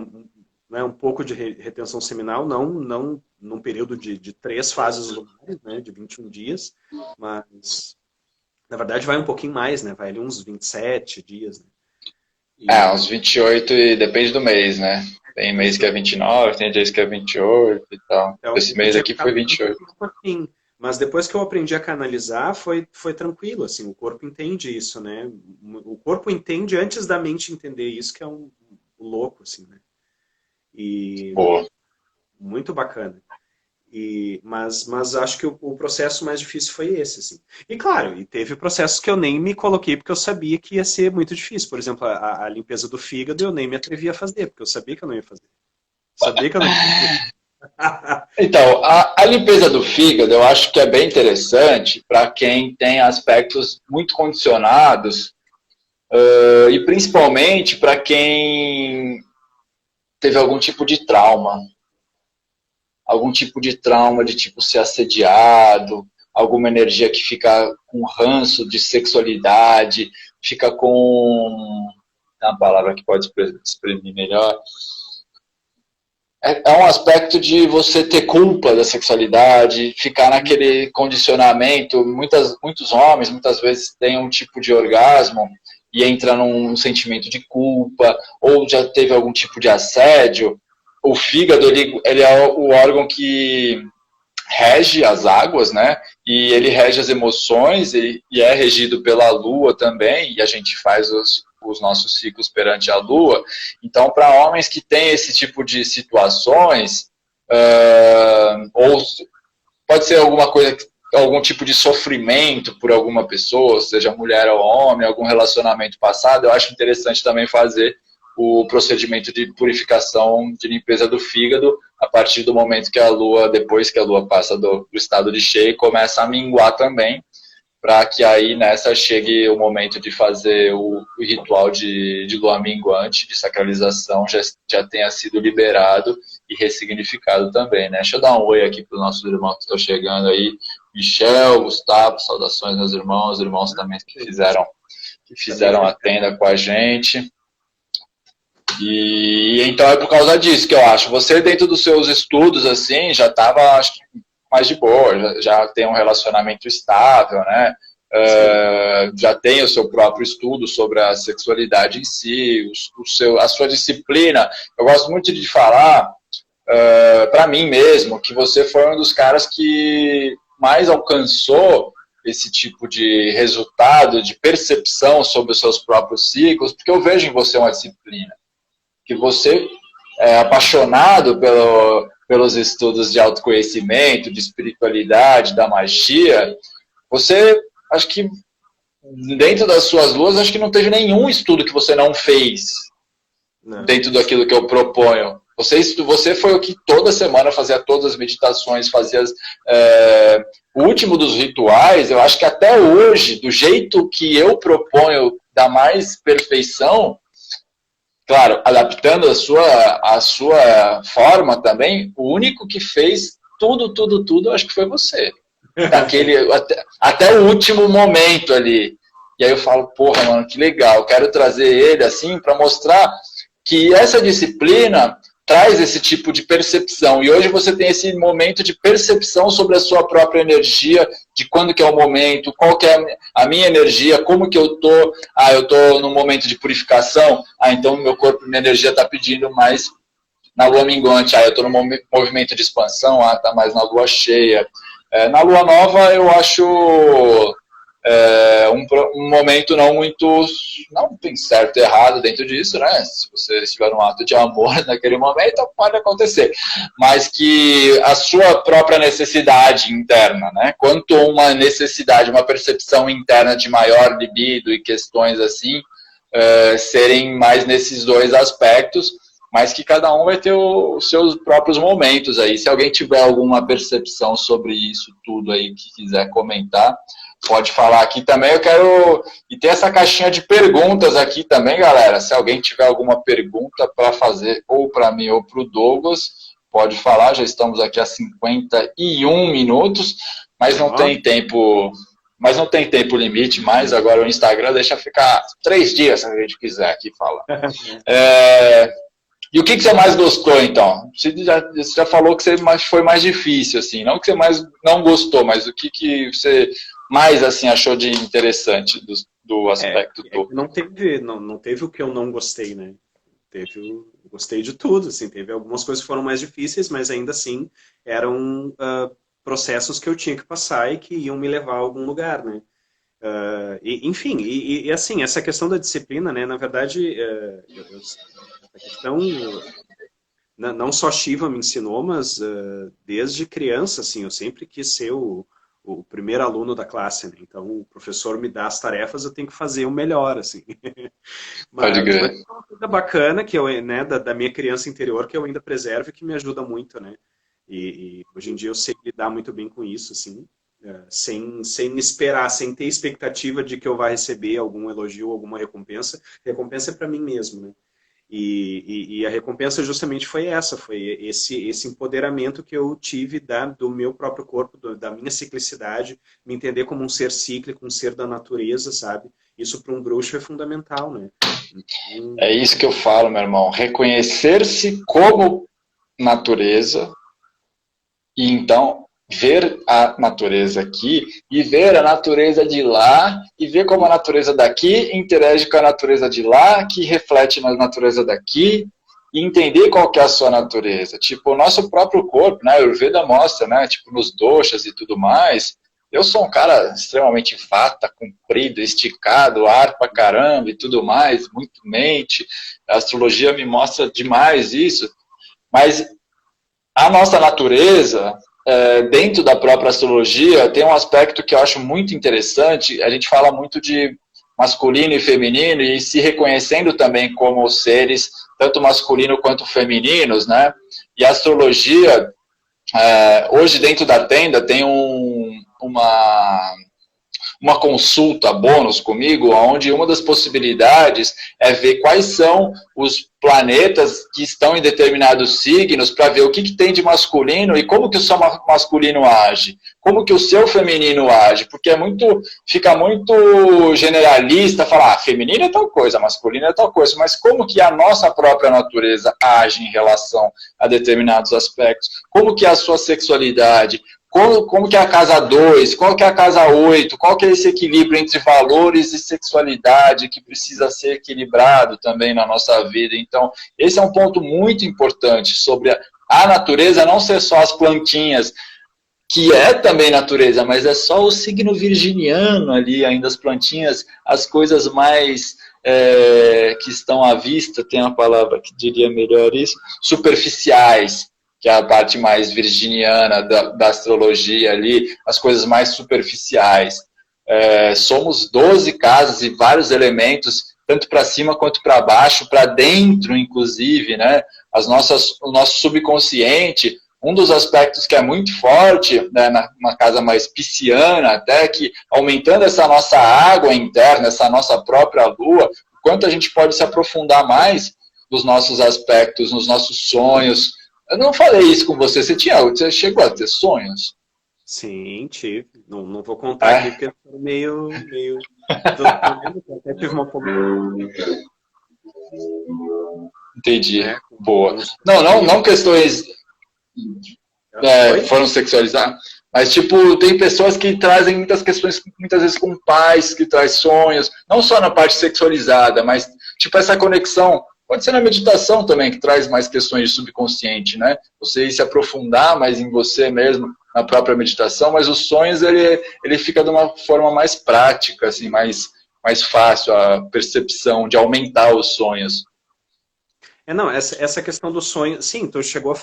né, um pouco de retenção seminal, não num período de 3 fases lunares, né, de 21 dias, mas na verdade vai um pouquinho mais, né, vai ali uns 27 dias. Né, É, uns e 28 e depende do mês, né? Tem mês que é isso, 29, tem dias que é 28 e tal. então Esse eu mês tinha aqui foi ficado tanto 28. tempo assim. Mas depois que eu aprendi a canalizar, foi tranquilo, assim, o corpo entende isso, né? O corpo entende antes da mente entender isso, que é um louco, assim, né? E Boa. muito bacana. Mas acho que o processo mais difícil foi esse, assim. E claro, e teve processos que eu nem me coloquei porque eu sabia que ia ser muito difícil. Por exemplo, a limpeza do fígado eu nem me atrevi a fazer, porque eu sabia que eu não ia fazer. Sabia que eu não ia fazer. Então, a limpeza do fígado eu acho que é bem interessante para quem tem aspectos muito condicionados e principalmente para quem teve algum tipo de trauma de tipo ser assediado, alguma energia que fica com ranço de sexualidade, fica com uma palavra que pode exprimir melhor. É um aspecto de você ter culpa da sexualidade, ficar naquele condicionamento. Muitos homens, muitas vezes, têm um tipo de orgasmo e entra num sentimento de culpa, ou já teve algum tipo de assédio. O fígado, ele é o órgão que rege as águas, né? E ele rege as emoções e é regido pela Lua também, e a gente faz os nossos ciclos perante a Lua. Então, para homens que têm esse tipo de situações, ou pode ser alguma coisa, algum tipo de sofrimento por alguma pessoa, seja mulher ou homem, algum relacionamento passado, eu acho interessante também fazer o procedimento de purificação, de limpeza do fígado, a partir do momento que a Lua, depois que a Lua passa do estado de cheio, começa a minguar também, para que aí nessa chegue o momento de fazer o ritual de lua minguante, de sacralização, já tenha sido liberado e ressignificado também, né? Deixa eu dar um oi aqui para os nossos irmãos que estão chegando aí. Michel, Gustavo, saudações meus irmãos, os irmãos também que fizeram a tenda com a gente. E então é por causa disso que eu acho. Você, dentro dos seus estudos, assim, já estava, acho que, mais de boa, já tem um relacionamento estável, né? Já tem o seu próprio estudo sobre a sexualidade em si, a sua disciplina. Eu gosto muito de falar, para mim mesmo, que você foi um dos caras que mais alcançou esse tipo de resultado, de percepção sobre os seus próprios ciclos, porque eu vejo em você uma disciplina que você é apaixonado pelos estudos de autoconhecimento, de espiritualidade, da magia, você, acho que dentro das suas luas, acho que não teve nenhum estudo que você não fez dentro daquilo que eu proponho. Você foi o que toda semana fazia todas as meditações, fazia o último dos rituais. Eu acho que até hoje, do jeito que eu proponho, da mais perfeição, claro, adaptando a sua forma também, o único que fez tudo, acho que foi você. Até o último momento ali. E aí eu falo, porra, mano, que legal, quero trazer ele assim para mostrar que essa disciplina traz esse tipo de percepção. E hoje você tem esse momento de percepção sobre a sua própria energia, de quando que é o momento, qual que é a minha energia, como que eu tô. Eu tô num momento de purificação. Então meu corpo, minha energia está pedindo mais na lua minguante. Eu tô num movimento de expansão. Tá mais na lua cheia. Na lua nova eu acho um momento não muito, não tem certo e errado dentro disso, né? Se você estiver num ato de amor naquele momento, pode acontecer, mas que a sua própria necessidade interna, né? Quanto uma necessidade, uma percepção interna de maior libido e questões assim, serem mais nesses dois aspectos, mas que cada um vai ter os seus próprios momentos aí. Se alguém tiver alguma percepção sobre isso tudo aí, que quiser comentar, pode falar aqui também. Eu quero... E tem essa caixinha de perguntas aqui também, galera. Se alguém tiver alguma pergunta para fazer, ou para mim ou para o Douglas, pode falar. Já estamos aqui há 51 minutos, mas não tem tempo... Mas não tem tempo limite mais. Agora o Instagram deixa ficar 3 dias, se a gente quiser aqui falar. E o que você mais gostou, então? Você já falou que foi mais difícil, assim. Não que você mais não gostou, mas o que você mais assim, achou de interessante do aspecto todo? Não teve o que eu não gostei, né? Gostei de tudo, assim. Teve algumas coisas que foram mais difíceis, mas ainda assim eram processos que eu tinha que passar e que iam me levar a algum lugar, né? Enfim, assim, essa questão da disciplina, né? Na verdade, a questão, não só Shiva me ensinou, mas desde criança, assim, eu sempre quis ser o primeiro aluno da classe, né? Então o professor me dá as tarefas, eu tenho que fazer o melhor, assim. Mas é uma coisa bacana que né, da minha criança interior que eu ainda preservo e que me ajuda muito, né? E hoje em dia eu sei lidar muito bem com isso, assim, sem esperar, sem ter expectativa de que eu vá receber algum elogio, alguma recompensa. Recompensa é para mim mesmo, né? E a recompensa justamente foi essa, foi esse empoderamento que eu tive do meu próprio corpo, da minha ciclicidade, me entender como um ser cíclico, um ser da natureza, sabe? Isso para um bruxo é fundamental, né? É isso que eu falo, meu irmão. Reconhecer-se como natureza e então ver a natureza aqui e ver a natureza de lá e ver como a natureza daqui interage com a natureza de lá, que reflete na natureza daqui, e entender qual que é a sua natureza. Tipo, o nosso próprio corpo, né? A Ayurveda mostra, né? Tipo, nos doshas e tudo mais. Eu sou um cara extremamente vata, comprido, esticado, ar pra caramba e tudo mais, muito mente. A astrologia me mostra demais isso. Mas a nossa natureza, dentro da própria astrologia, tem um aspecto que eu acho muito interessante. A gente fala muito de masculino e feminino e se reconhecendo também como seres, tanto masculino quanto femininos, né? E a astrologia, hoje dentro da tenda tem uma consulta bônus comigo, onde uma das possibilidades é ver quais são os planetas que estão em determinados signos para ver o que tem de masculino e como que o seu masculino age, como que o seu feminino age, porque fica muito generalista falar, feminino é tal coisa, masculino é tal coisa, mas como que a nossa própria natureza age em relação a determinados aspectos, como que é a sua sexualidade, como que é a casa 2, qual que é a casa 8, qual que é esse equilíbrio entre valores e sexualidade que precisa ser equilibrado também na nossa vida. Então, esse é um ponto muito importante sobre a natureza, não ser só as plantinhas, que é também natureza, mas é só o signo virginiano ali, ainda as plantinhas, as coisas mais que estão à vista, tem uma palavra que diria melhor isso, superficiais, que é a parte mais virginiana da astrologia ali, as coisas mais superficiais. Somos 12 casas e vários elementos, tanto para cima quanto para baixo, para dentro, inclusive, né? O nosso subconsciente, um dos aspectos que é muito forte, né, numa casa mais pisciana, até que aumentando essa nossa água interna, essa nossa própria lua, o quanto a gente pode se aprofundar mais nos nossos aspectos, nos nossos sonhos. Eu não falei isso com você, você chegou a ter sonhos? Sim, tive. Não vou contar aqui porque foi meio... Até tive uma Entendi. Boa. Não questões foram sexualizadas, mas tipo, tem pessoas que trazem muitas questões, muitas vezes com pais, que traz sonhos, não só na parte sexualizada, mas tipo essa conexão, pode ser na meditação também, que traz mais questões de subconsciente, né? Você ir se aprofundar mais em você mesmo, na própria meditação, mas os sonhos, ele fica de uma forma mais prática, assim, mais fácil, a percepção de aumentar os sonhos. Não, essa questão do sonho, sim, tu chegou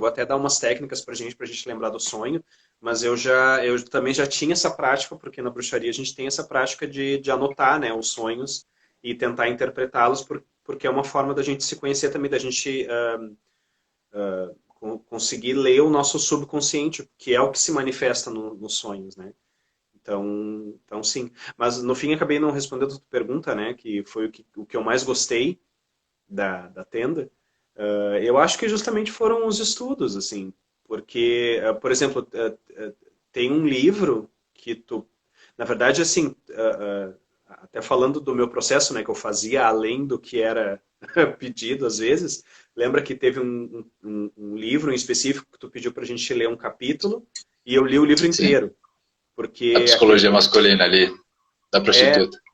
até a dar umas técnicas pra gente lembrar do sonho, mas eu também já tinha essa prática, porque na bruxaria a gente tem essa prática de anotar, né, os sonhos e tentar interpretá-los, porque é uma forma da gente se conhecer também, da gente conseguir ler o nosso subconsciente, que é o que se manifesta nos sonhos, né? Então sim. Mas no fim acabei não respondendo a tua pergunta, né? Que foi o que eu mais gostei da tenda. Eu acho que justamente foram os estudos, assim, porque, por exemplo, tem um livro que tu, na verdade, assim, até falando do meu processo, né, que eu fazia além do que era pedido às vezes. Lembra que teve um livro em específico que tu pediu pra gente ler um capítulo e eu li o livro inteiro. Porque a psicologia masculina ali, da prostituta.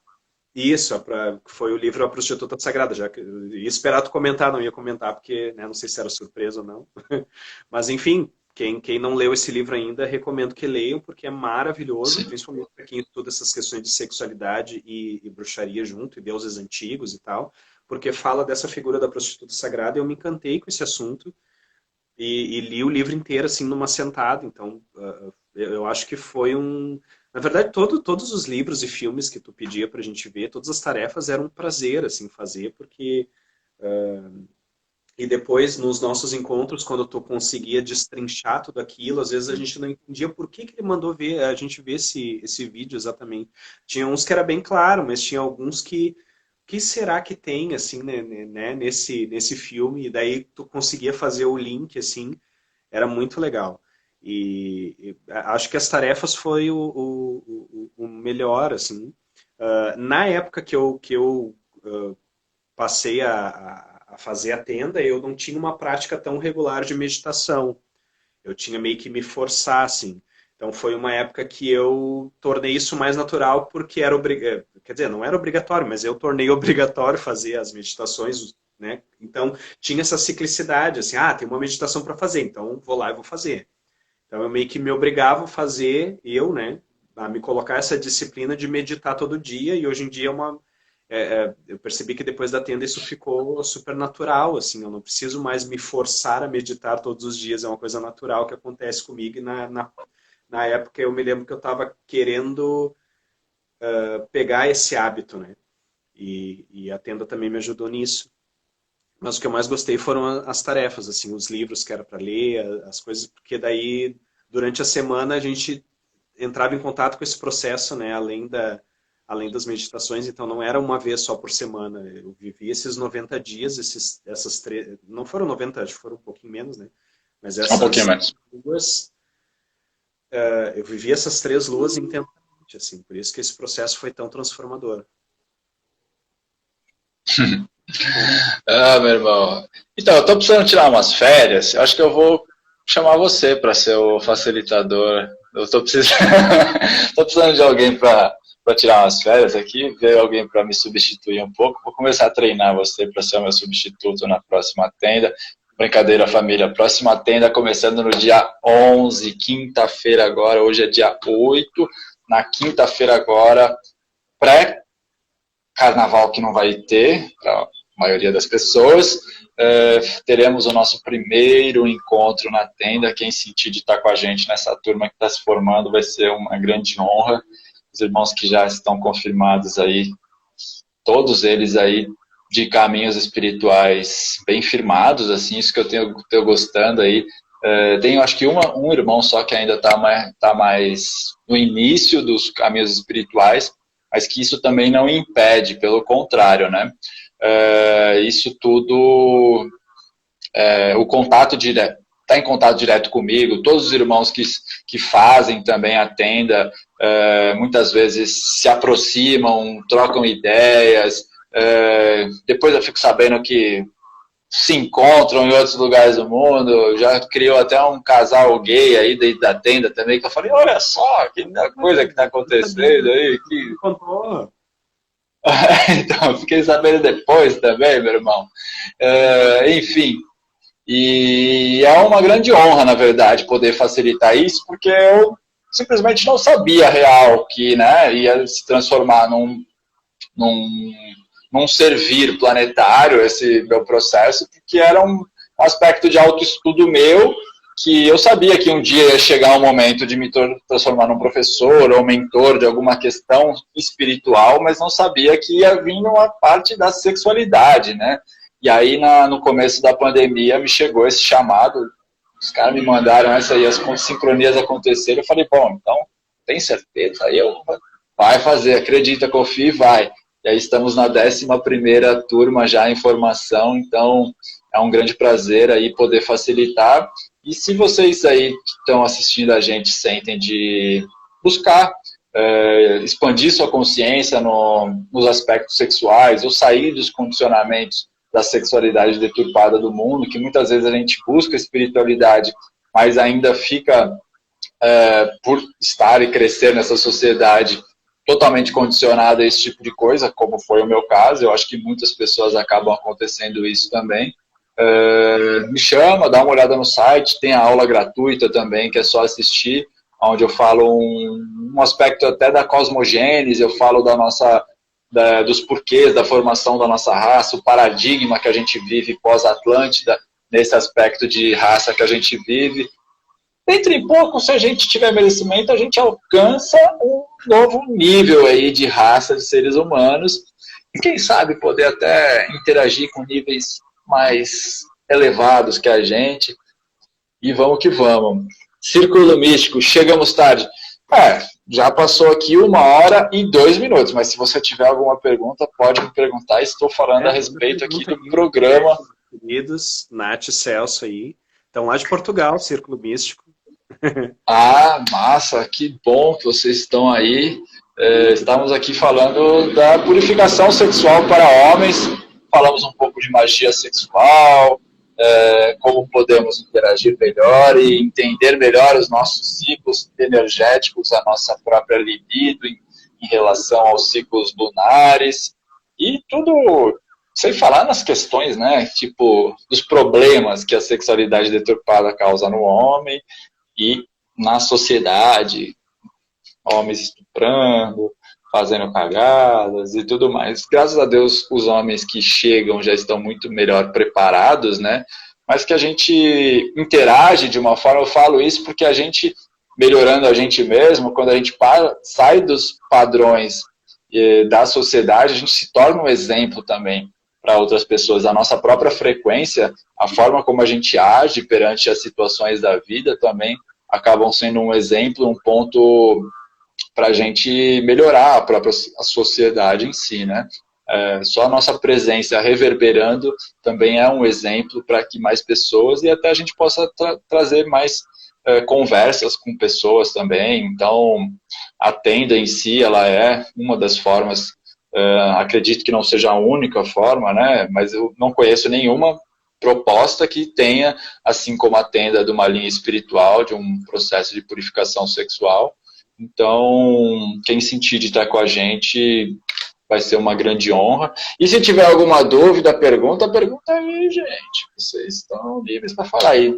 Isso, foi o livro A Prostituta Sagrada, já que eu ia esperar tu comentar, não ia comentar, porque né, não sei se era surpresa ou não. Mas enfim, quem não leu esse livro ainda, recomendo que leiam, porque é maravilhoso, sim, principalmente para quem estuda essas questões de sexualidade e bruxaria junto, e deuses antigos e tal, porque fala dessa figura da prostituta sagrada, e eu me encantei com esse assunto, e li o livro inteiro, assim, numa sentada. Então, eu acho que foi Na verdade, todos os livros e filmes que tu pedia pra gente ver, todas as tarefas eram um prazer, assim, fazer, porque... E depois, nos nossos encontros, quando tu conseguia destrinchar tudo aquilo, às vezes a gente não entendia por que ele mandou a gente ver esse vídeo exatamente. Tinha uns que era bem claro, mas tinha alguns que... O que será que tem, assim, né, nesse filme? E daí tu conseguia fazer o link, assim, era muito legal. E acho que as tarefas foi o melhor, assim. Na época que eu passei a fazer a tenda, eu não tinha uma prática tão regular de meditação. Eu tinha meio que me forçar, assim. Então foi uma época que eu tornei isso mais natural, porque era quer dizer, não era obrigatório, mas eu tornei obrigatório fazer as meditações, né? Então tinha essa ciclicidade, assim, tem uma meditação para fazer, então vou lá e vou fazer. Então eu meio que me obrigava a fazer, né, a me colocar essa disciplina de meditar todo dia, e hoje em dia eu percebi que depois da tenda isso ficou super natural, assim, eu não preciso mais me forçar a meditar todos os dias, é uma coisa natural que acontece comigo, e na época eu me lembro que eu estava querendo pegar esse hábito, né, e a tenda também me ajudou nisso. Mas o que eu mais gostei foram as tarefas, assim, os livros que era para ler, as coisas, porque daí, durante a semana, a gente entrava em contato com esse processo, né, além das meditações, então não era uma vez só por semana. Eu vivi esses 90 dias, essas três... Não foram 90, acho que foram um pouquinho menos, né? Mas essas um pouquinho menos. Luas, eu vivi essas 3 luas intensamente, assim, por isso que esse processo foi tão transformador. Meu irmão. Então, eu tô precisando tirar umas férias. Acho que eu vou chamar você para ser o facilitador. Eu tô precisando de alguém para tirar umas férias aqui, ver alguém para me substituir um pouco. Vou começar a treinar você para ser o meu substituto na próxima tenda. Brincadeira, família. Próxima tenda começando no dia 11, quinta-feira agora. Hoje é dia 8. Na quinta-feira agora, pré-carnaval que não vai ter, maioria das pessoas. Teremos o nosso primeiro encontro na tenda. Quem sentir de estar com a gente nessa turma que está se formando vai ser uma grande honra. Os irmãos que já estão confirmados aí, todos eles aí de caminhos espirituais bem firmados, assim, isso que eu tenho gostando aí. Tenho acho que um irmão só que ainda tá mais no início dos caminhos espirituais, mas que isso também não impede, pelo contrário, né? Isso tudo, o contato direto, está em contato direto comigo, todos os irmãos que fazem também a tenda, muitas vezes se aproximam, trocam ideias, depois eu fico sabendo que se encontram em outros lugares do mundo, já criou até um casal gay aí dentro da tenda também, que eu falei, olha só, que coisa que está acontecendo aí. Que... Então, fiquei sabendo depois também, meu irmão. Enfim, e é uma grande honra, na verdade, poder facilitar isso, porque eu simplesmente não sabia real que, né, ia se transformar num servir planetário, esse meu processo, que era um aspecto de autoestudo meu, que eu sabia que um dia ia chegar um momento de me transformar num professor ou mentor de alguma questão espiritual, mas não sabia que ia vir uma parte da sexualidade, né? E aí, no começo da pandemia, me chegou esse chamado, os caras me mandaram essa aí, as sincronias aconteceram, eu falei, bom, então, tem certeza? Aí eu, vai fazer, acredita, confia e vai. E aí estamos na 11ª turma já em formação, então é um grande prazer aí poder facilitar. E se vocês aí que estão assistindo a gente sentem de buscar expandir sua consciência nos aspectos sexuais, ou sair dos condicionamentos da sexualidade deturpada do mundo, que muitas vezes a gente busca espiritualidade, mas ainda fica, por estar e crescer nessa sociedade, totalmente condicionada a esse tipo de coisa, como foi o meu caso. Eu acho que muitas pessoas acabam acontecendo isso também. Me chama, dá uma olhada no site, tem a aula gratuita também, que é só assistir, onde eu falo um aspecto até da cosmogênese, eu falo dos porquês da formação da nossa raça, o paradigma que a gente vive pós-Atlântida, nesse aspecto de raça que a gente vive. Dentro em pouco, se a gente tiver merecimento, a gente alcança um novo nível aí de raça de seres humanos, e quem sabe poder até interagir com níveis mais elevados que a gente, e vamos que vamos. Círculo Místico, chegamos tarde. Já passou aqui 1h02, mas se você tiver alguma pergunta, pode me perguntar, estou falando a respeito aqui do programa. Queridos, Nath e Celso aí, estão lá de Portugal, Círculo Místico. Massa, que bom que vocês estão aí. Estamos aqui falando da purificação sexual para homens, falamos um pouco de magia sexual, como podemos interagir melhor e entender melhor os nossos ciclos energéticos, a nossa própria libido em relação aos ciclos lunares, e tudo sem falar nas questões, né, tipo, dos problemas que a sexualidade deturpada causa no homem e na sociedade, homens estuprando, fazendo cagadas e tudo mais. Graças a Deus, os homens que chegam já estão muito melhor preparados, né? Mas que a gente interage de uma forma, eu falo isso porque a gente, melhorando a gente mesmo, quando a gente sai dos padrões da sociedade, a gente se torna um exemplo também para outras pessoas. A nossa própria frequência, a forma como a gente age perante as situações da vida também acabam sendo um exemplo, um ponto para a gente melhorar a própria sociedade em si, né? Só a nossa presença reverberando também é um exemplo para que mais pessoas, e até a gente possa trazer mais conversas com pessoas também. Então, a tenda em si, ela é uma das formas, acredito que não seja a única forma, né? Mas eu não conheço nenhuma proposta que tenha, assim como a tenda, de uma linha espiritual, de um processo de purificação sexual. Então, quem sentir de estar com a gente vai ser uma grande honra. E se tiver alguma dúvida, pergunta aí, gente. Vocês estão livres para falar aí.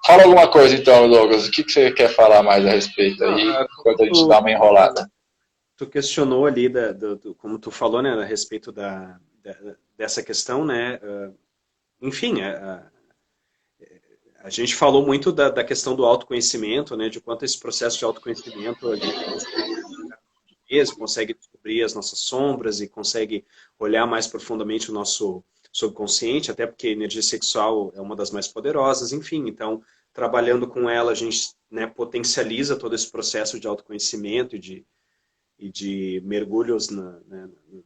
Fala alguma coisa então, Douglas. O que você quer falar mais a respeito aí, enquanto a gente dá uma enrolada? Tu questionou ali, como tu falou, né, a respeito dessa questão, né? Enfim, a gente falou muito da questão do autoconhecimento, né? De quanto esse processo de autoconhecimento a gente consegue descobrir as nossas sombras e consegue olhar mais profundamente o nosso subconsciente, até porque a energia sexual é uma das mais poderosas, enfim, então, trabalhando com ela, a gente, né, potencializa todo esse processo de autoconhecimento e de mergulhos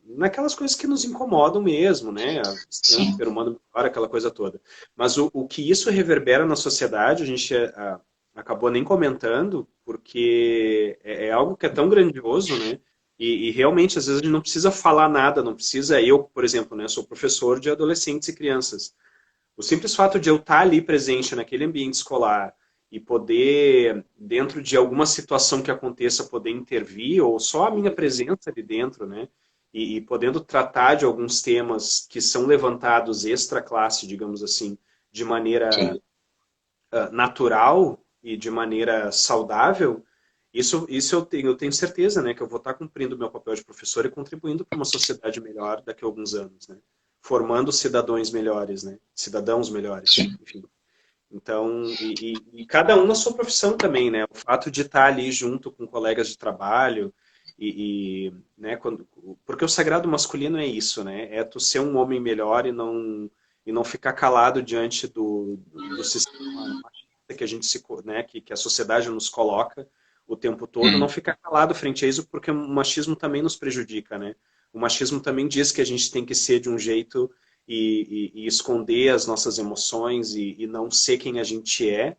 naquelas coisas que nos incomodam mesmo, né? Ser um ser humano melhor, aquela coisa toda. Mas o que isso reverbera na sociedade, a gente acabou nem comentando, porque é algo que é tão grandioso, né? E realmente, às vezes, a gente não precisa falar nada, não precisa... Eu, por exemplo, né, sou professor de adolescentes e crianças. O simples fato de eu estar ali presente naquele ambiente escolar e poder, dentro de alguma situação que aconteça, poder intervir, ou só a minha presença ali dentro, né? E podendo tratar de alguns temas que são levantados extra-classe, digamos assim, de maneira natural e de maneira saudável, isso eu tenho certeza, né, que eu vou estar cumprindo o meu papel de professor e contribuindo para uma sociedade melhor daqui a alguns anos, né? Formando cidadãos melhores, né? Cidadãos melhores, Sim. enfim. Então, e cada um na sua profissão também, né? O fato de estar ali junto com colegas de trabalho né, porque o sagrado masculino é isso, né? É tu ser um homem melhor e não ficar calado diante do sistema machista que a gente né, que a sociedade nos coloca o tempo todo, não ficar calado frente a isso, porque o machismo também nos prejudica, né? O machismo também diz que a gente tem que ser de um jeito e esconder as nossas emoções e não ser quem a gente é,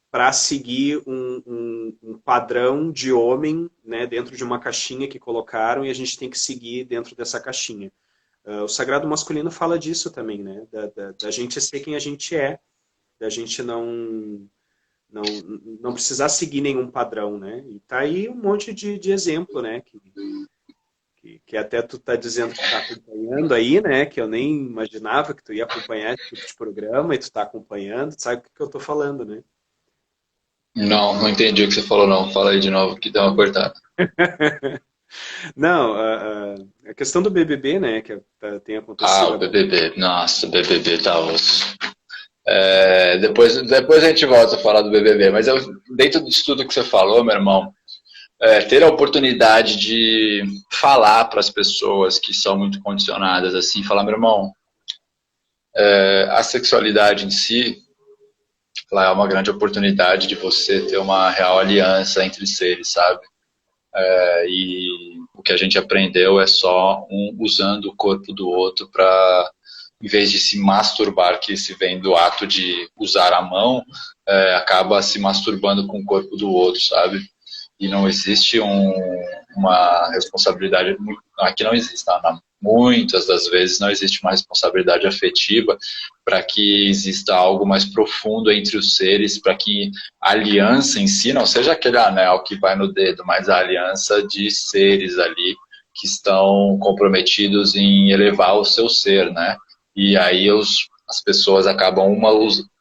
para seguir um padrão de homem, né, dentro de uma caixinha que colocaram e a gente tem que seguir dentro dessa caixinha. O sagrado masculino fala disso também, né? Da gente ser quem a gente é, da gente não precisar seguir nenhum padrão, né? E tá aí um monte de exemplo, né? Que até tu tá dizendo que tá acompanhando aí, né? Que eu nem imaginava que tu ia acompanhar esse tipo de programa e tu tá acompanhando, tu sabe o que eu tô falando, né? Não entendi o que você falou, não. Fala aí de novo que deu uma cortada. Não, a questão do BBB, né? Que tem acontecido. O BBB. Nossa, o BBB tá osso. Depois a gente volta a falar do BBB, mas dentro disso tudo que você falou, meu irmão, ter a oportunidade de falar para as pessoas que são muito condicionadas, assim, falar, meu irmão, a sexualidade em si, ela é uma grande oportunidade de você ter uma real aliança entre seres, sabe? E o que a gente aprendeu é só um usando o corpo do outro para, em vez de se masturbar, que se vem do ato de usar a mão, acaba se masturbando com o corpo do outro, sabe? E não existe uma responsabilidade, aqui não existe, tá? Muitas das vezes não existe uma responsabilidade afetiva para que exista algo mais profundo entre os seres, para que a aliança em si não seja aquele anel que vai no dedo, mas a aliança de seres ali que estão comprometidos em elevar o seu ser, né? E aí as pessoas acabam uma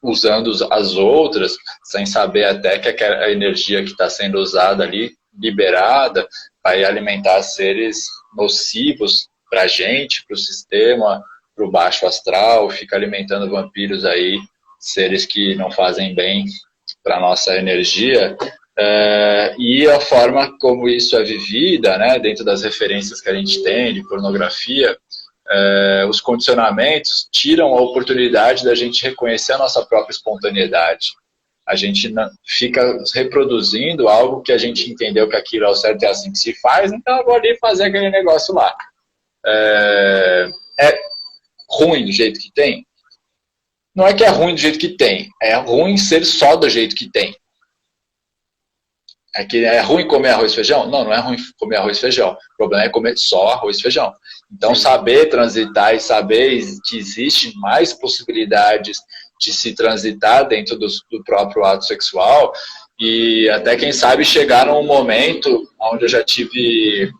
usando as outras sem saber até que a energia que está sendo usada ali, liberada, vai alimentar seres nocivos para a gente, para o sistema, para o baixo astral, fica alimentando vampiros aí, seres que não fazem bem para a nossa energia. E a forma como isso é vivida, né, dentro das referências que a gente tem de pornografia, os condicionamentos tiram a oportunidade da gente reconhecer a nossa própria espontaneidade. A gente fica reproduzindo algo que a gente entendeu que aquilo é o certo, é assim que se faz, então eu vou ali fazer aquele negócio lá. É ruim do jeito que tem? Não é que é ruim do jeito que tem, é ruim ser só do jeito que tem. É que é ruim comer arroz e feijão? Não é ruim comer arroz e feijão. O problema é comer só arroz e feijão. Então, saber transitar e saber que existe mais possibilidades de se transitar dentro do próprio ato sexual e até, quem sabe, chegar num momento onde eu já tive...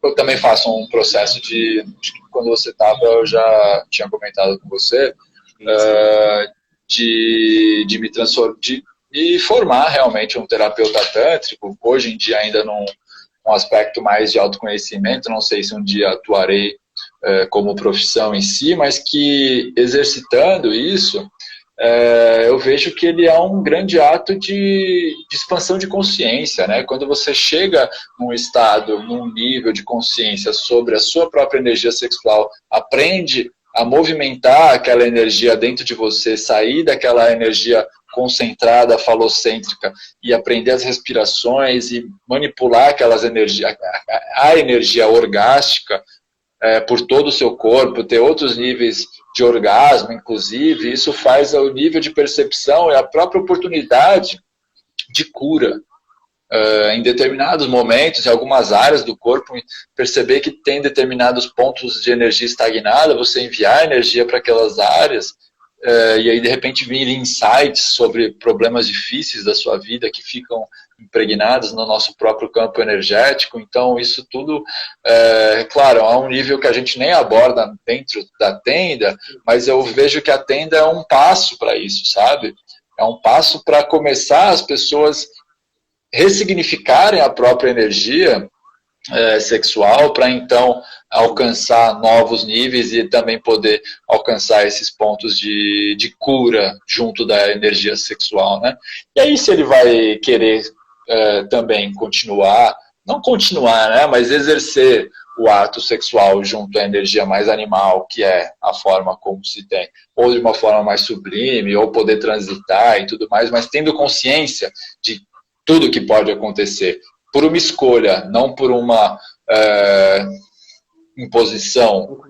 Eu também faço um processo de... Acho que quando você estava, eu já tinha comentado com você, de me transformar... E formar realmente um terapeuta tântrico, hoje em dia ainda num aspecto mais de autoconhecimento, não sei se um dia atuarei como profissão em si, mas que exercitando isso, eu vejo que ele é um grande ato de expansão de consciência, né? Quando você chega num estado, num nível de consciência sobre a sua própria energia sexual, aprende a movimentar aquela energia dentro de você, sair daquela energia concentrada, falocêntrica, e aprender as respirações e manipular aquelas energias, a energia orgástica, por todo o seu corpo, ter outros níveis de orgasmo, inclusive, isso faz o nível de percepção e a própria oportunidade de cura. Em determinados momentos, em algumas áreas do corpo, perceber que tem determinados pontos de energia estagnada, você enviar energia para aquelas áreas, e aí de repente vir insights sobre problemas difíceis da sua vida que ficam impregnados no nosso próprio campo energético. Então isso tudo, claro, a um nível que a gente nem aborda dentro da tenda, mas eu vejo que a tenda é um passo para isso, sabe? É um passo para começar as pessoas ressignificarem a própria energia sexual, para então alcançar novos níveis e também poder alcançar esses pontos de cura junto da energia sexual, né? E aí, se ele vai querer também continuar, não continuar, né, mas exercer o ato sexual junto à energia mais animal, que é a forma como se tem, ou de uma forma mais sublime, ou poder transitar e tudo mais, mas tendo consciência de tudo que pode acontecer, por uma escolha, não por uma imposição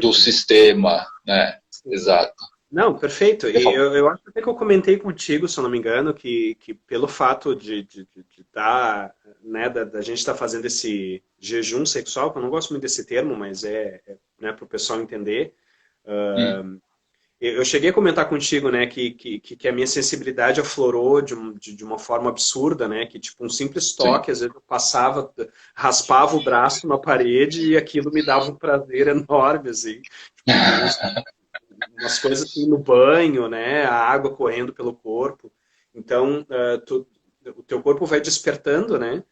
do sistema, né? Exato. Não, perfeito. E eu acho até que eu comentei contigo, se eu não me engano, que pelo fato de tá, né, da gente estar fazendo esse jejum sexual, que eu não gosto muito desse termo, mas né, para o pessoal entender, eu cheguei a comentar contigo, né, que a minha sensibilidade aflorou de uma forma absurda, né, que tipo um simples toque, às vezes eu passava, raspava o braço na parede e aquilo me dava um prazer enorme, assim. Tipo, umas coisas assim no banho, né, a água correndo pelo corpo. Então, o teu corpo vai despertando, né,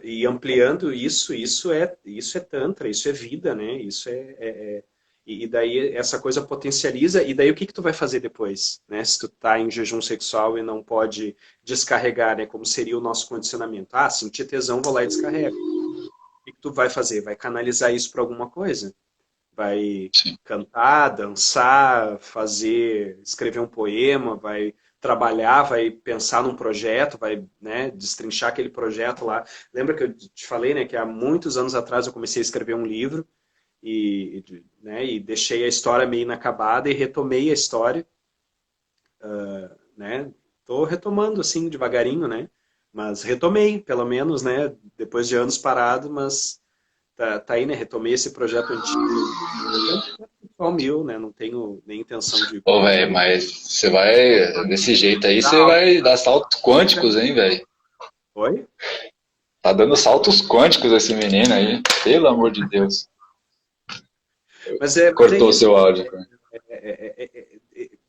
e ampliando isso é tantra, isso é vida, né, isso e daí essa coisa potencializa, e daí o que tu vai fazer depois, né? Se tu tá em jejum sexual e não pode descarregar, né? Como seria o nosso condicionamento. Ah, senti tesão, vou lá e descarrego. O que tu vai fazer? Vai canalizar isso para alguma coisa? Vai cantar, dançar, escrever um poema, vai trabalhar, vai pensar num projeto, vai, né, destrinchar aquele projeto lá. Lembra que eu te falei, né, que há muitos anos atrás eu comecei a escrever um livro, né, e deixei a história meio inacabada e retomei a história, né, tô retomando assim devagarinho, né, mas retomei, pelo menos, né, depois de anos parado, mas tá aí, né, retomei esse projeto antigo, só meu, né, não tenho nem intenção de... Ô, velho, mas você vai, desse jeito aí, você vai dar saltos quânticos, hein, velho? Oi? Tá dando saltos quânticos esse menino aí, pelo amor de Deus. Mas cortou seu áudio.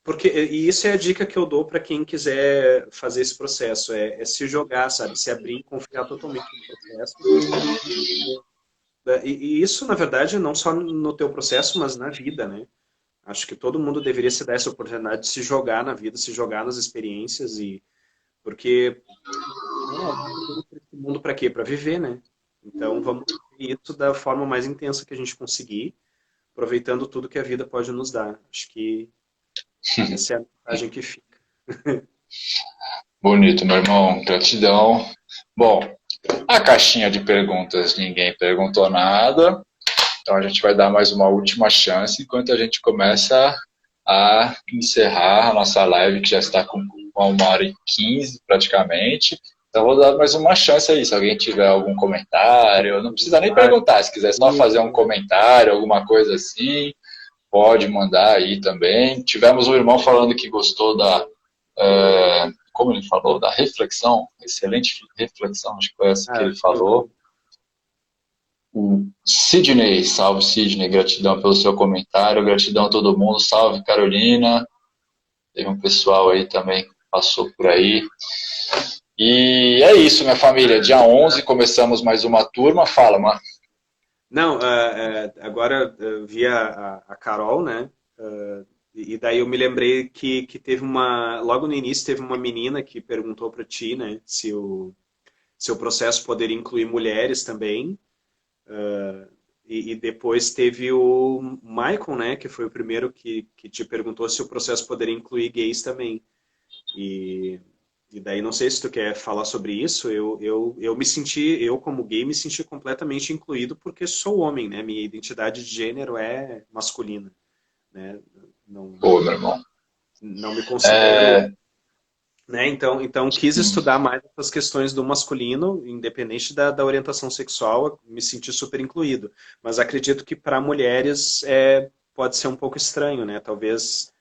Porque e isso é a dica que eu dou para quem quiser fazer esse processo, é se jogar, sabe, se abrir e confiar totalmente no processo. E isso, na verdade, não só no teu processo, mas na vida, né? Acho que todo mundo deveria se dar essa oportunidade de se jogar na vida, se jogar nas experiências, porque esse mundo para quê? Para viver, né? Então vamos viver isso da forma mais intensa que a gente conseguir, aproveitando tudo que a vida pode nos dar. Acho que essa é a mensagem que fica. Bonito, meu irmão. Gratidão. Bom, a caixinha de perguntas, ninguém perguntou nada. Então a gente vai dar mais uma última chance enquanto a gente começa a encerrar a nossa live, que já está com 1h15 praticamente. Então vou dar mais uma chance aí, se alguém tiver algum comentário, não precisa nem perguntar, se quiser só fazer um comentário, alguma coisa assim, pode mandar aí também. Tivemos um irmão falando que gostou como ele falou, da reflexão, excelente reflexão, acho que foi essa que ele falou. O Sidney, salve Sidney, gratidão pelo seu comentário, gratidão a todo mundo, salve Carolina, teve um pessoal aí também que passou por aí. E é isso, minha família, dia 11 começamos mais uma turma, fala, mano. Não, agora vi a Carol, né? E daí eu me lembrei que teve logo no início teve uma menina que perguntou para ti, né, se o processo poderia incluir mulheres também. E depois teve o Michael, né, que foi o primeiro que te perguntou se o processo poderia incluir gays também. E, e daí não sei se tu quer falar sobre isso. Eu me senti, eu como gay me senti completamente incluído porque sou homem, né? Minha identidade de gênero é masculina, né? Não, Pô, meu irmão. não me considero, É, né? Então quis sim. estudar mais essas questões do masculino, independente da orientação sexual, me senti super incluído. Mas acredito que para mulheres pode ser um pouco estranho, né? Talvez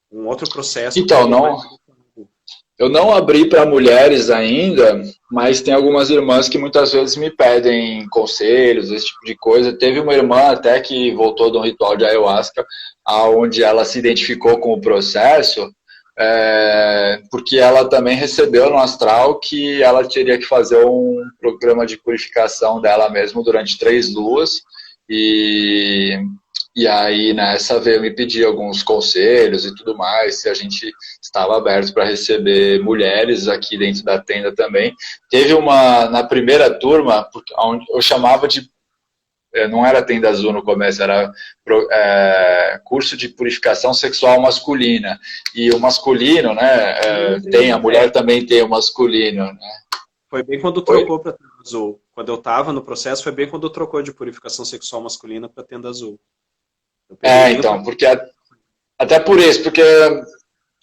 um outro processo um Então, pouquinho mais. não, eu não abri para mulheres ainda, mas tem algumas irmãs que muitas vezes me pedem conselhos, esse tipo de coisa. Teve uma irmã até que voltou de um ritual de ayahuasca, onde ela se identificou com o processo, porque ela também recebeu no astral que ela teria que fazer um programa de purificação dela mesma durante 3 luas. E e aí, nessa, veio me pedir alguns conselhos e tudo mais, se a gente estava aberto para receber mulheres aqui dentro da tenda também. Teve uma, na primeira turma, onde eu chamava de, não era tenda azul no começo, era curso de purificação sexual masculina. E o masculino, né, tem, a mulher também tem o masculino, né? Foi bem quando Oi? trocou para tenda azul. Quando eu estava no processo, foi bem quando trocou de purificação sexual masculina para tenda azul. Eu peguei bem o Então, porque até por isso, porque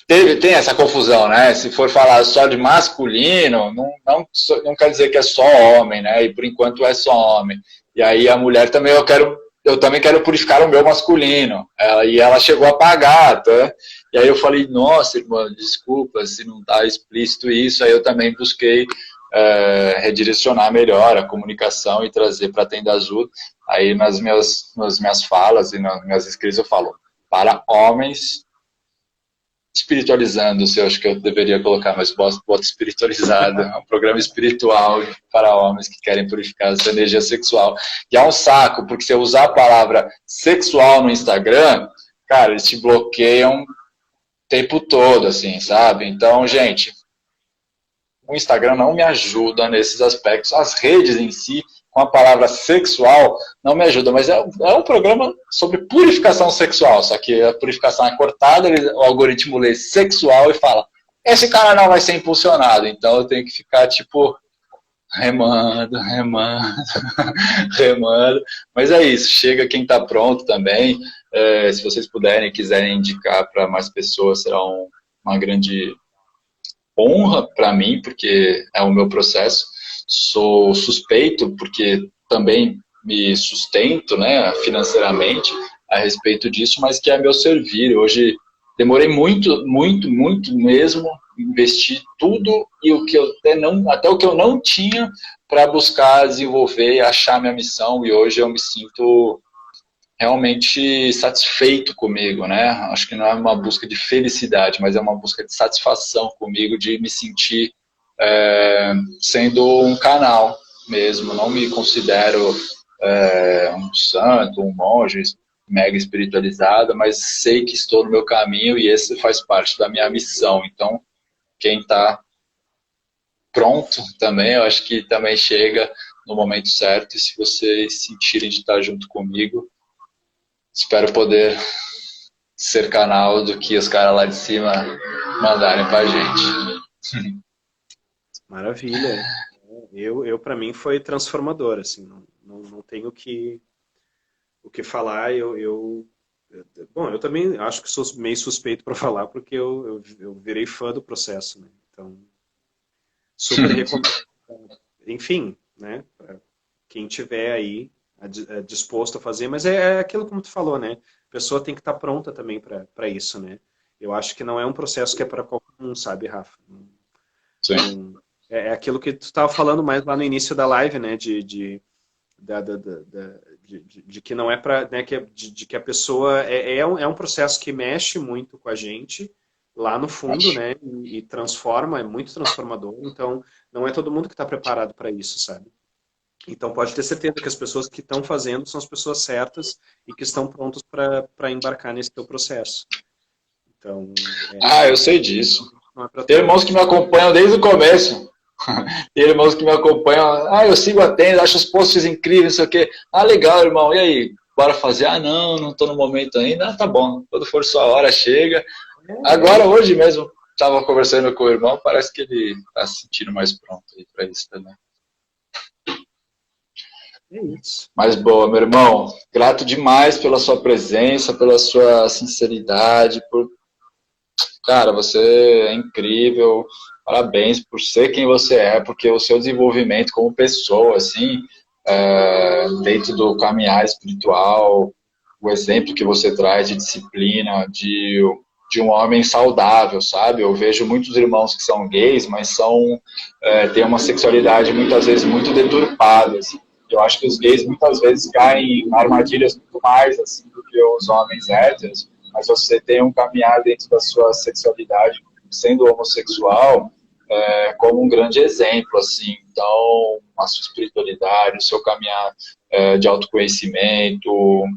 tem essa confusão, né? Se for falar só de masculino, não quer dizer que é só homem, né? E por enquanto é só homem. E aí a mulher também, eu também quero purificar o meu masculino. E ela chegou a pagar, tá? E aí eu falei, nossa, irmã, desculpa se não está explícito isso. Aí eu também busquei redirecionar melhor a comunicação e trazer para a Tenda Azul. Aí nas minhas falas e nas minhas escritas eu falo, para homens espiritualizando-se, eu acho que eu deveria colocar, mas boto espiritualizado, é um programa espiritual para homens que querem purificar essa energia sexual. E é um saco, porque se eu usar a palavra sexual no Instagram, cara, eles te bloqueiam o tempo todo, assim, sabe? Então, gente, o Instagram não me ajuda nesses aspectos. As redes em si, com a palavra sexual, não me ajuda. Mas é um programa sobre purificação sexual. Só que a purificação é cortada, o algoritmo lê sexual e fala: esse cara não vai ser impulsionado. Então eu tenho que ficar tipo remando, remando, remando. Mas é isso. Chega quem está pronto também. Se vocês puderem e quiserem indicar para mais pessoas, será uma grande honra para mim, porque é o meu processo. Sou suspeito, porque também me sustento, né, financeiramente a respeito disso, mas que é meu servir. Hoje demorei muito, muito, muito mesmo, investir tudo e o que eu até o que eu não tinha para buscar desenvolver e achar minha missão, e hoje eu me sinto realmente satisfeito comigo, né? Acho que não é uma busca de felicidade, mas é uma busca de satisfação comigo, de me sentir sendo um canal mesmo. Não me considero um santo, um monge mega espiritualizado, mas sei que estou no meu caminho e esse faz parte da minha missão. Então, quem está pronto também, eu acho que também chega no momento certo. E se vocês sentirem de estar junto comigo, espero poder ser canal do que os caras lá de cima mandarem pra gente. Maravilha. Eu para mim foi transformador, assim, não tenho o que falar. Bom, eu também acho que sou meio suspeito para falar, porque eu virei fã do processo, né? Então, super recomendo. Enfim, né? Pra quem tiver aí disposto a fazer, mas é aquilo como tu falou, né? A pessoa tem que estar pronta também para isso, né? Eu acho que não é um processo que é para qualquer um, sabe, Rafa? Sim. Não, é aquilo que tu estava falando mais lá no início da live, né? De que não é para, né, de que a pessoa é um processo que mexe muito com a gente lá no fundo, né, e transforma, é muito transformador. Então, não é todo mundo que está preparado para isso, sabe? Então pode ter certeza que as pessoas que estão fazendo são as pessoas certas e que estão prontas para embarcar nesse teu processo. Então, Ah, eu sei disso. não é para Tem todos. irmãos que me acompanham desde o começo. Tem irmãos que me acompanham. Ah, eu sigo a tenda, acho os posts incríveis, não sei o quê. Ah, legal, irmão. E aí? Bora fazer? Ah, não estou no momento ainda. Ah, tá bom. Quando for sua hora, chega. Agora, hoje mesmo, estava conversando com o irmão, parece que ele está se sentindo mais pronto para isso também. É isso. Mas boa, meu irmão, grato demais pela sua presença, pela sua sinceridade, cara, você é incrível, parabéns por ser quem você é, porque o seu desenvolvimento como pessoa, assim, dentro do caminhar espiritual, o exemplo que você traz de disciplina, de um homem saudável, sabe? Eu vejo muitos irmãos que são gays, mas têm uma sexualidade muitas vezes muito deturpada, assim. Eu acho que os gays muitas vezes caem em armadilhas muito mais assim, do que os homens héteros, mas você tem um caminhar dentro da sua sexualidade, sendo homossexual, como um grande exemplo, assim. Então, a sua espiritualidade, o seu caminhar de autoconhecimento,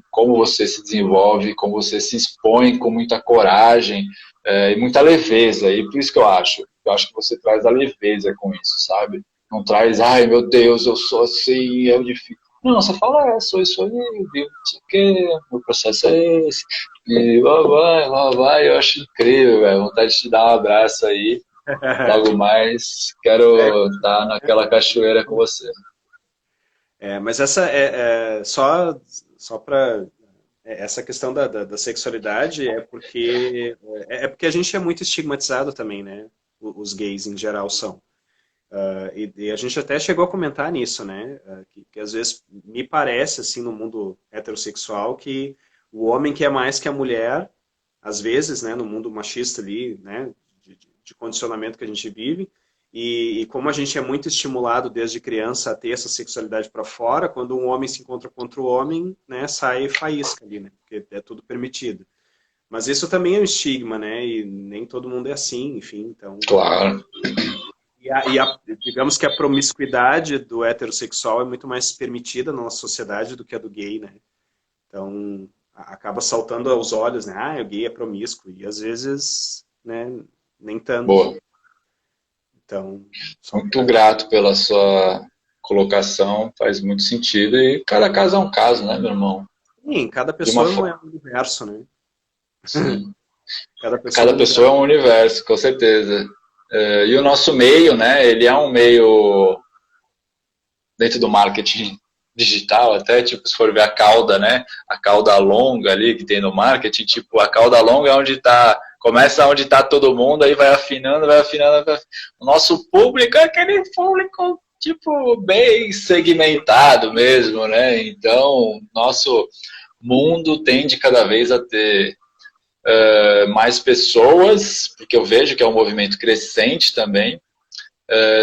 como você se desenvolve, como você se expõe com muita coragem e muita leveza. E por isso que eu acho que você traz a leveza com isso, sabe? Não traz, ai meu Deus, eu sou assim, é difícil. Não, você fala, sou isso aí, viu? Não sei o quê, meu processo é esse. E lá vai, eu acho incrível, velho. Vontade de te dar um abraço aí. Logo mais, quero estar naquela cachoeira com você. Mas essa só para essa questão da sexualidade é porque a gente é muito estigmatizado também, né? Os gays em geral são. E a gente até chegou a comentar nisso, né? Que às vezes me parece, assim, no mundo heterossexual, que o homem quer mais que a mulher, às vezes, né? No mundo machista ali, né? De condicionamento que a gente vive. E como a gente é muito estimulado desde criança a ter essa sexualidade para fora, quando um homem se encontra contra o homem, né? Sai faísca ali, né? Porque é tudo permitido. Mas isso também é um estigma, né? E nem todo mundo é assim, enfim, então... Claro. Digamos que a promiscuidade do heterossexual é muito mais permitida na nossa sociedade do que a do gay, né? Então, acaba saltando aos olhos, né? Ah, o gay é promíscuo. E às vezes, né, nem tanto. Boa. Então, Muito grato pela sua colocação, faz muito sentido. E cada caso é um caso, né, meu irmão? sim, cada De uma pessoa não é um universo, né? Sim. É um Cada pessoa é universo. um universo, com certeza. E o nosso meio, né, ele é um meio dentro do marketing digital, até, tipo, se for ver a cauda, né, a cauda longa ali que tem no marketing, tipo, a cauda longa é onde tá, começa onde tá todo mundo, aí vai afinando, vai afinando, vai afinando. O nosso público é aquele público, tipo, bem segmentado mesmo, né, então, nosso mundo tende cada vez a ter mais pessoas, porque eu vejo que é um movimento crescente também,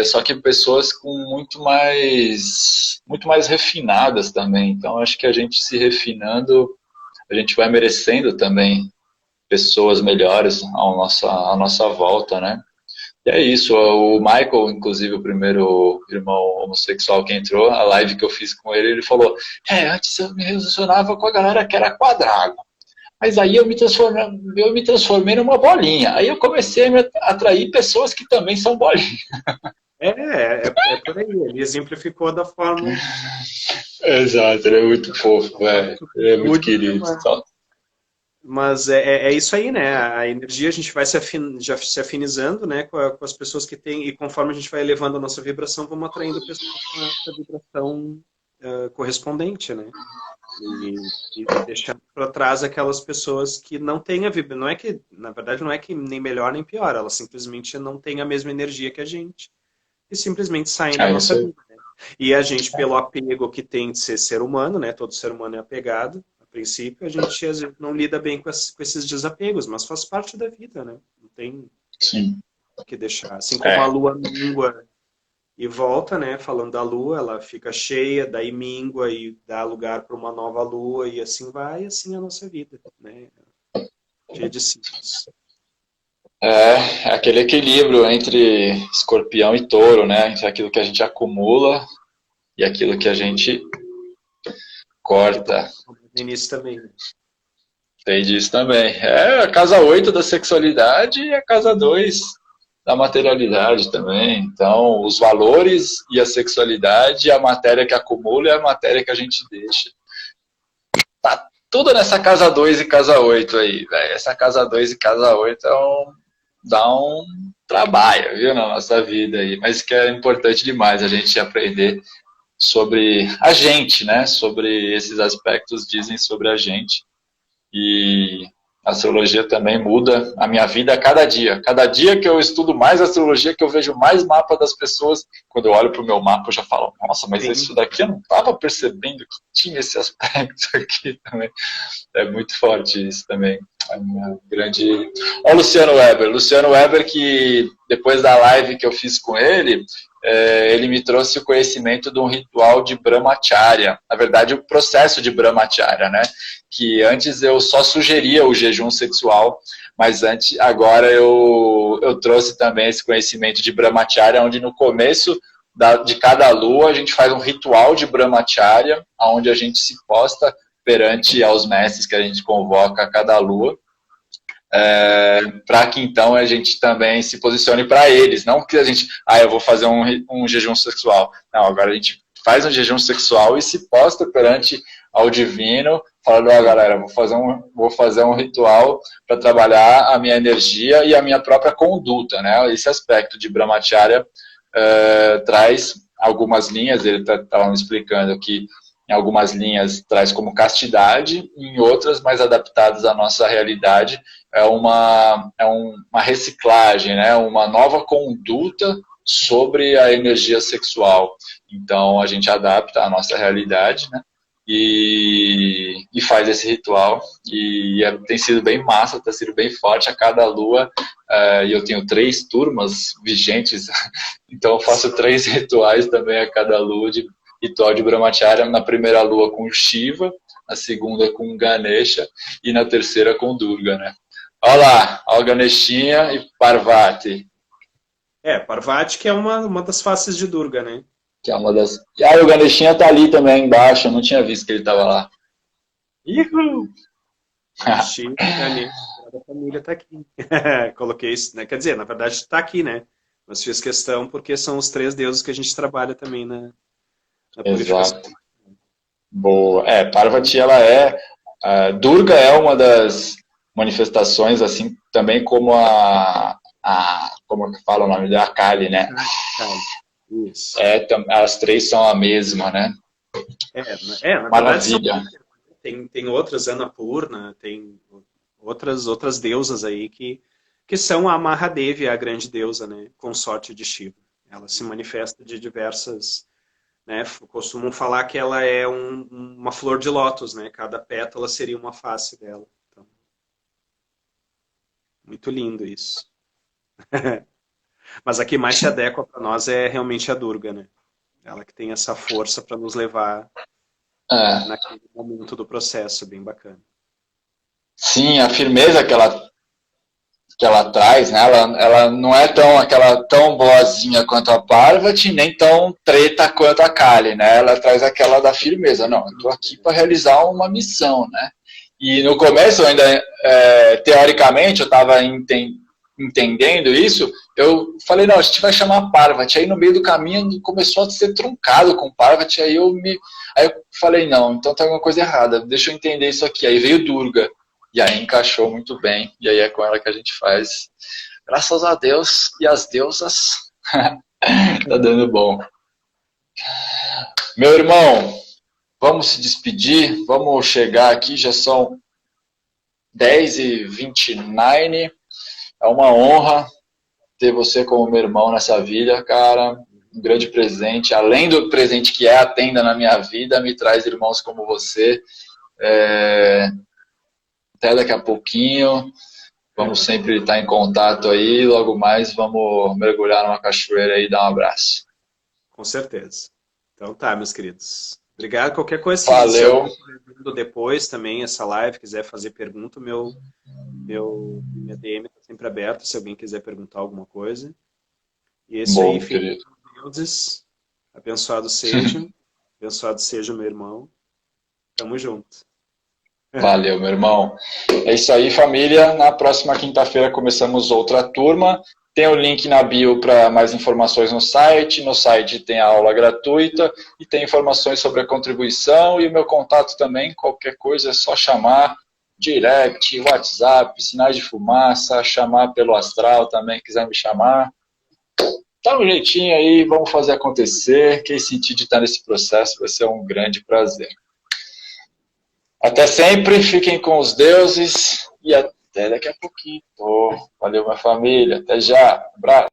só que pessoas com muito mais refinadas também. Então, acho que a gente se refinando, a gente vai merecendo também pessoas melhores à nossa volta, né? E é isso, o Michael, inclusive o primeiro irmão homossexual que entrou, a live que eu fiz com ele, ele falou, antes eu me relacionava com a galera que era quadrado. Mas aí eu me transformei numa bolinha. Aí eu comecei a me atrair pessoas que também são bolinhas. É por aí. Ele exemplificou da forma Exato, ele é muito fofo, velho. Ele é muito querido. Mas é isso aí, né? A energia a gente vai já se afinizando, né, com as pessoas que têm, e conforme a gente vai elevando a nossa vibração, vamos atraindo pessoas com essa vibração correspondente, né? E deixando para trás aquelas pessoas que não têm a vibração. Não é que, na verdade, não é que nem melhor nem pior, elas simplesmente não têm a mesma energia que a gente e simplesmente saem da nossa vida. Né? E a gente, pelo apego que tem de ser ser humano, né? Todo ser humano é apegado. A princípio, a gente às vezes não lida bem com esses desapegos, mas faz parte da vida, né? Não tem o que deixar. Assim como a lua mingua e volta, né? Falando da lua, ela fica cheia, daí mingua e dá lugar para uma nova lua e assim vai, assim é a nossa vida, né? Cheia de ciclos. É aquele equilíbrio entre escorpião e touro, né? Entre aquilo que a gente acumula e aquilo que a gente corta. No início também. Tem disso também. É a casa 8 da sexualidade e a casa 2 da materialidade também. Então, os valores e a sexualidade, a matéria que acumula e a matéria que a gente deixa. Tá tudo nessa casa 2 e casa 8 aí, velho. Essa casa 2 e casa 8 dá um trabalho, viu, na nossa vida aí. Mas que é importante demais a gente aprender sobre a gente, né? Sobre esses aspectos dizem sobre a gente. E a astrologia também muda a minha vida a cada dia. Cada dia que eu estudo mais astrologia, que eu vejo mais mapa das pessoas, quando eu olho para o meu mapa, eu já falo, nossa, mas isso daqui eu não estava percebendo que tinha esse aspecto aqui também. É muito forte isso também. É uma grande... Olha o Luciano Weber. Luciano Weber, que depois da live que eu fiz com ele, ele me trouxe o conhecimento de um ritual de Brahmacharya. Na verdade, o processo de Brahmacharya, né? Que antes eu só sugeria o jejum sexual, mas agora eu trouxe também esse conhecimento de Brahmacharya, onde no começo de cada lua a gente faz um ritual de Brahmacharya, onde a gente se posta perante aos mestres que a gente convoca a cada lua, para que então a gente também se posicione para eles, não que a gente, eu vou fazer um jejum sexual. Não, agora a gente faz um jejum sexual e se posta perante ao divino, falando, galera, vou fazer um ritual para trabalhar a minha energia e a minha própria conduta, né? Esse aspecto de Brahmacharya traz algumas linhas, ele estava me explicando que em algumas linhas traz como castidade, em outras mais adaptadas à nossa realidade, é uma reciclagem, né? Uma nova conduta sobre a energia sexual. Então a gente adapta à nossa realidade, né? E faz esse ritual, e tem sido bem massa, tem sido bem forte a cada lua, e eu tenho 3 turmas vigentes, então eu faço 3 rituais também a cada lua, de ritual de Brahmacharya, na primeira lua com Shiva, na segunda com Ganesha, e na terceira com Durga, né? Olha lá, olha o Ganeshinha e Parvati. Parvati que é uma das faces de Durga, né? Que é uma das... o Ganeshinha tá ali também embaixo, eu não tinha visto que ele tava lá. Ihu! Shiva, Ganesha, a família tá aqui. Coloquei isso, né? Quer dizer, na verdade está aqui, né? Mas fiz questão porque são os 3 deuses que a gente trabalha também na purificação. Exato. Boa. Parvati, ela Durga é uma das manifestações, assim, também como como que fala o nome da Kali, né? Isso. As 3 são a mesma, né? Na Maravilha. Verdade, tem outras, Annapurna, tem outras deusas aí que são a Mahadevi, a grande deusa, né? Consorte de Shiva. Ela se manifesta de diversas... Né, costumam falar que ela é uma flor de lótus, né? Cada pétala seria uma face dela. Então, muito lindo isso. Mas a que mais se adequa para nós é realmente a Durga, né? Ela que tem essa força para nos levar naquele momento do processo, bem bacana. Sim, a firmeza que ela traz, né? Ela não é tão boazinha quanto a Parvati, nem tão treta quanto a Kali, né? Ela traz aquela da firmeza. Não, eu tô aqui para realizar uma missão, né? E no começo, eu ainda, teoricamente, eu estava entendendo isso, eu falei, não, a gente vai chamar Parvati. Aí no meio do caminho começou a ser truncado com Parvati, aí eu falei, não, então tem alguma coisa errada, deixa eu entender isso aqui. Aí veio Durga. E aí encaixou muito bem. E aí é com ela que a gente faz. Graças a Deus e as deusas. Tá dando bom. Meu irmão, vamos se despedir. Vamos chegar aqui. Já são 10h29. É uma honra ter você como meu irmão nessa vida, cara. Um grande presente. Além do presente que é a tenda na minha vida, me traz irmãos como você. Até daqui a pouquinho, vamos sempre estar em contato aí, logo mais vamos mergulhar numa cachoeira aí e dar um abraço. Com certeza. Então tá, meus queridos. Obrigado. Qualquer coisa, valeu. Se depois também essa live, quiser fazer pergunta, minha DM está sempre aberta, se alguém quiser perguntar alguma coisa. E esse bom, aí, filhos deuses, abençoados sejam. Abençoado seja meu irmão. Tamo junto. Valeu, meu irmão. É isso aí, família. Na próxima quinta-feira começamos outra turma. Tem o link na bio para mais informações no site. No site tem a aula gratuita e tem informações sobre a contribuição e o meu contato também. Qualquer coisa é só chamar. Direct, WhatsApp, sinais de fumaça, chamar pelo astral também, quiser me chamar. Dá um jeitinho aí, vamos fazer acontecer. Quem sentir de estar nesse processo vai ser um grande prazer. Até sempre, fiquem com os deuses e até daqui a pouquinho. Valeu, minha família. Até já. Abraço.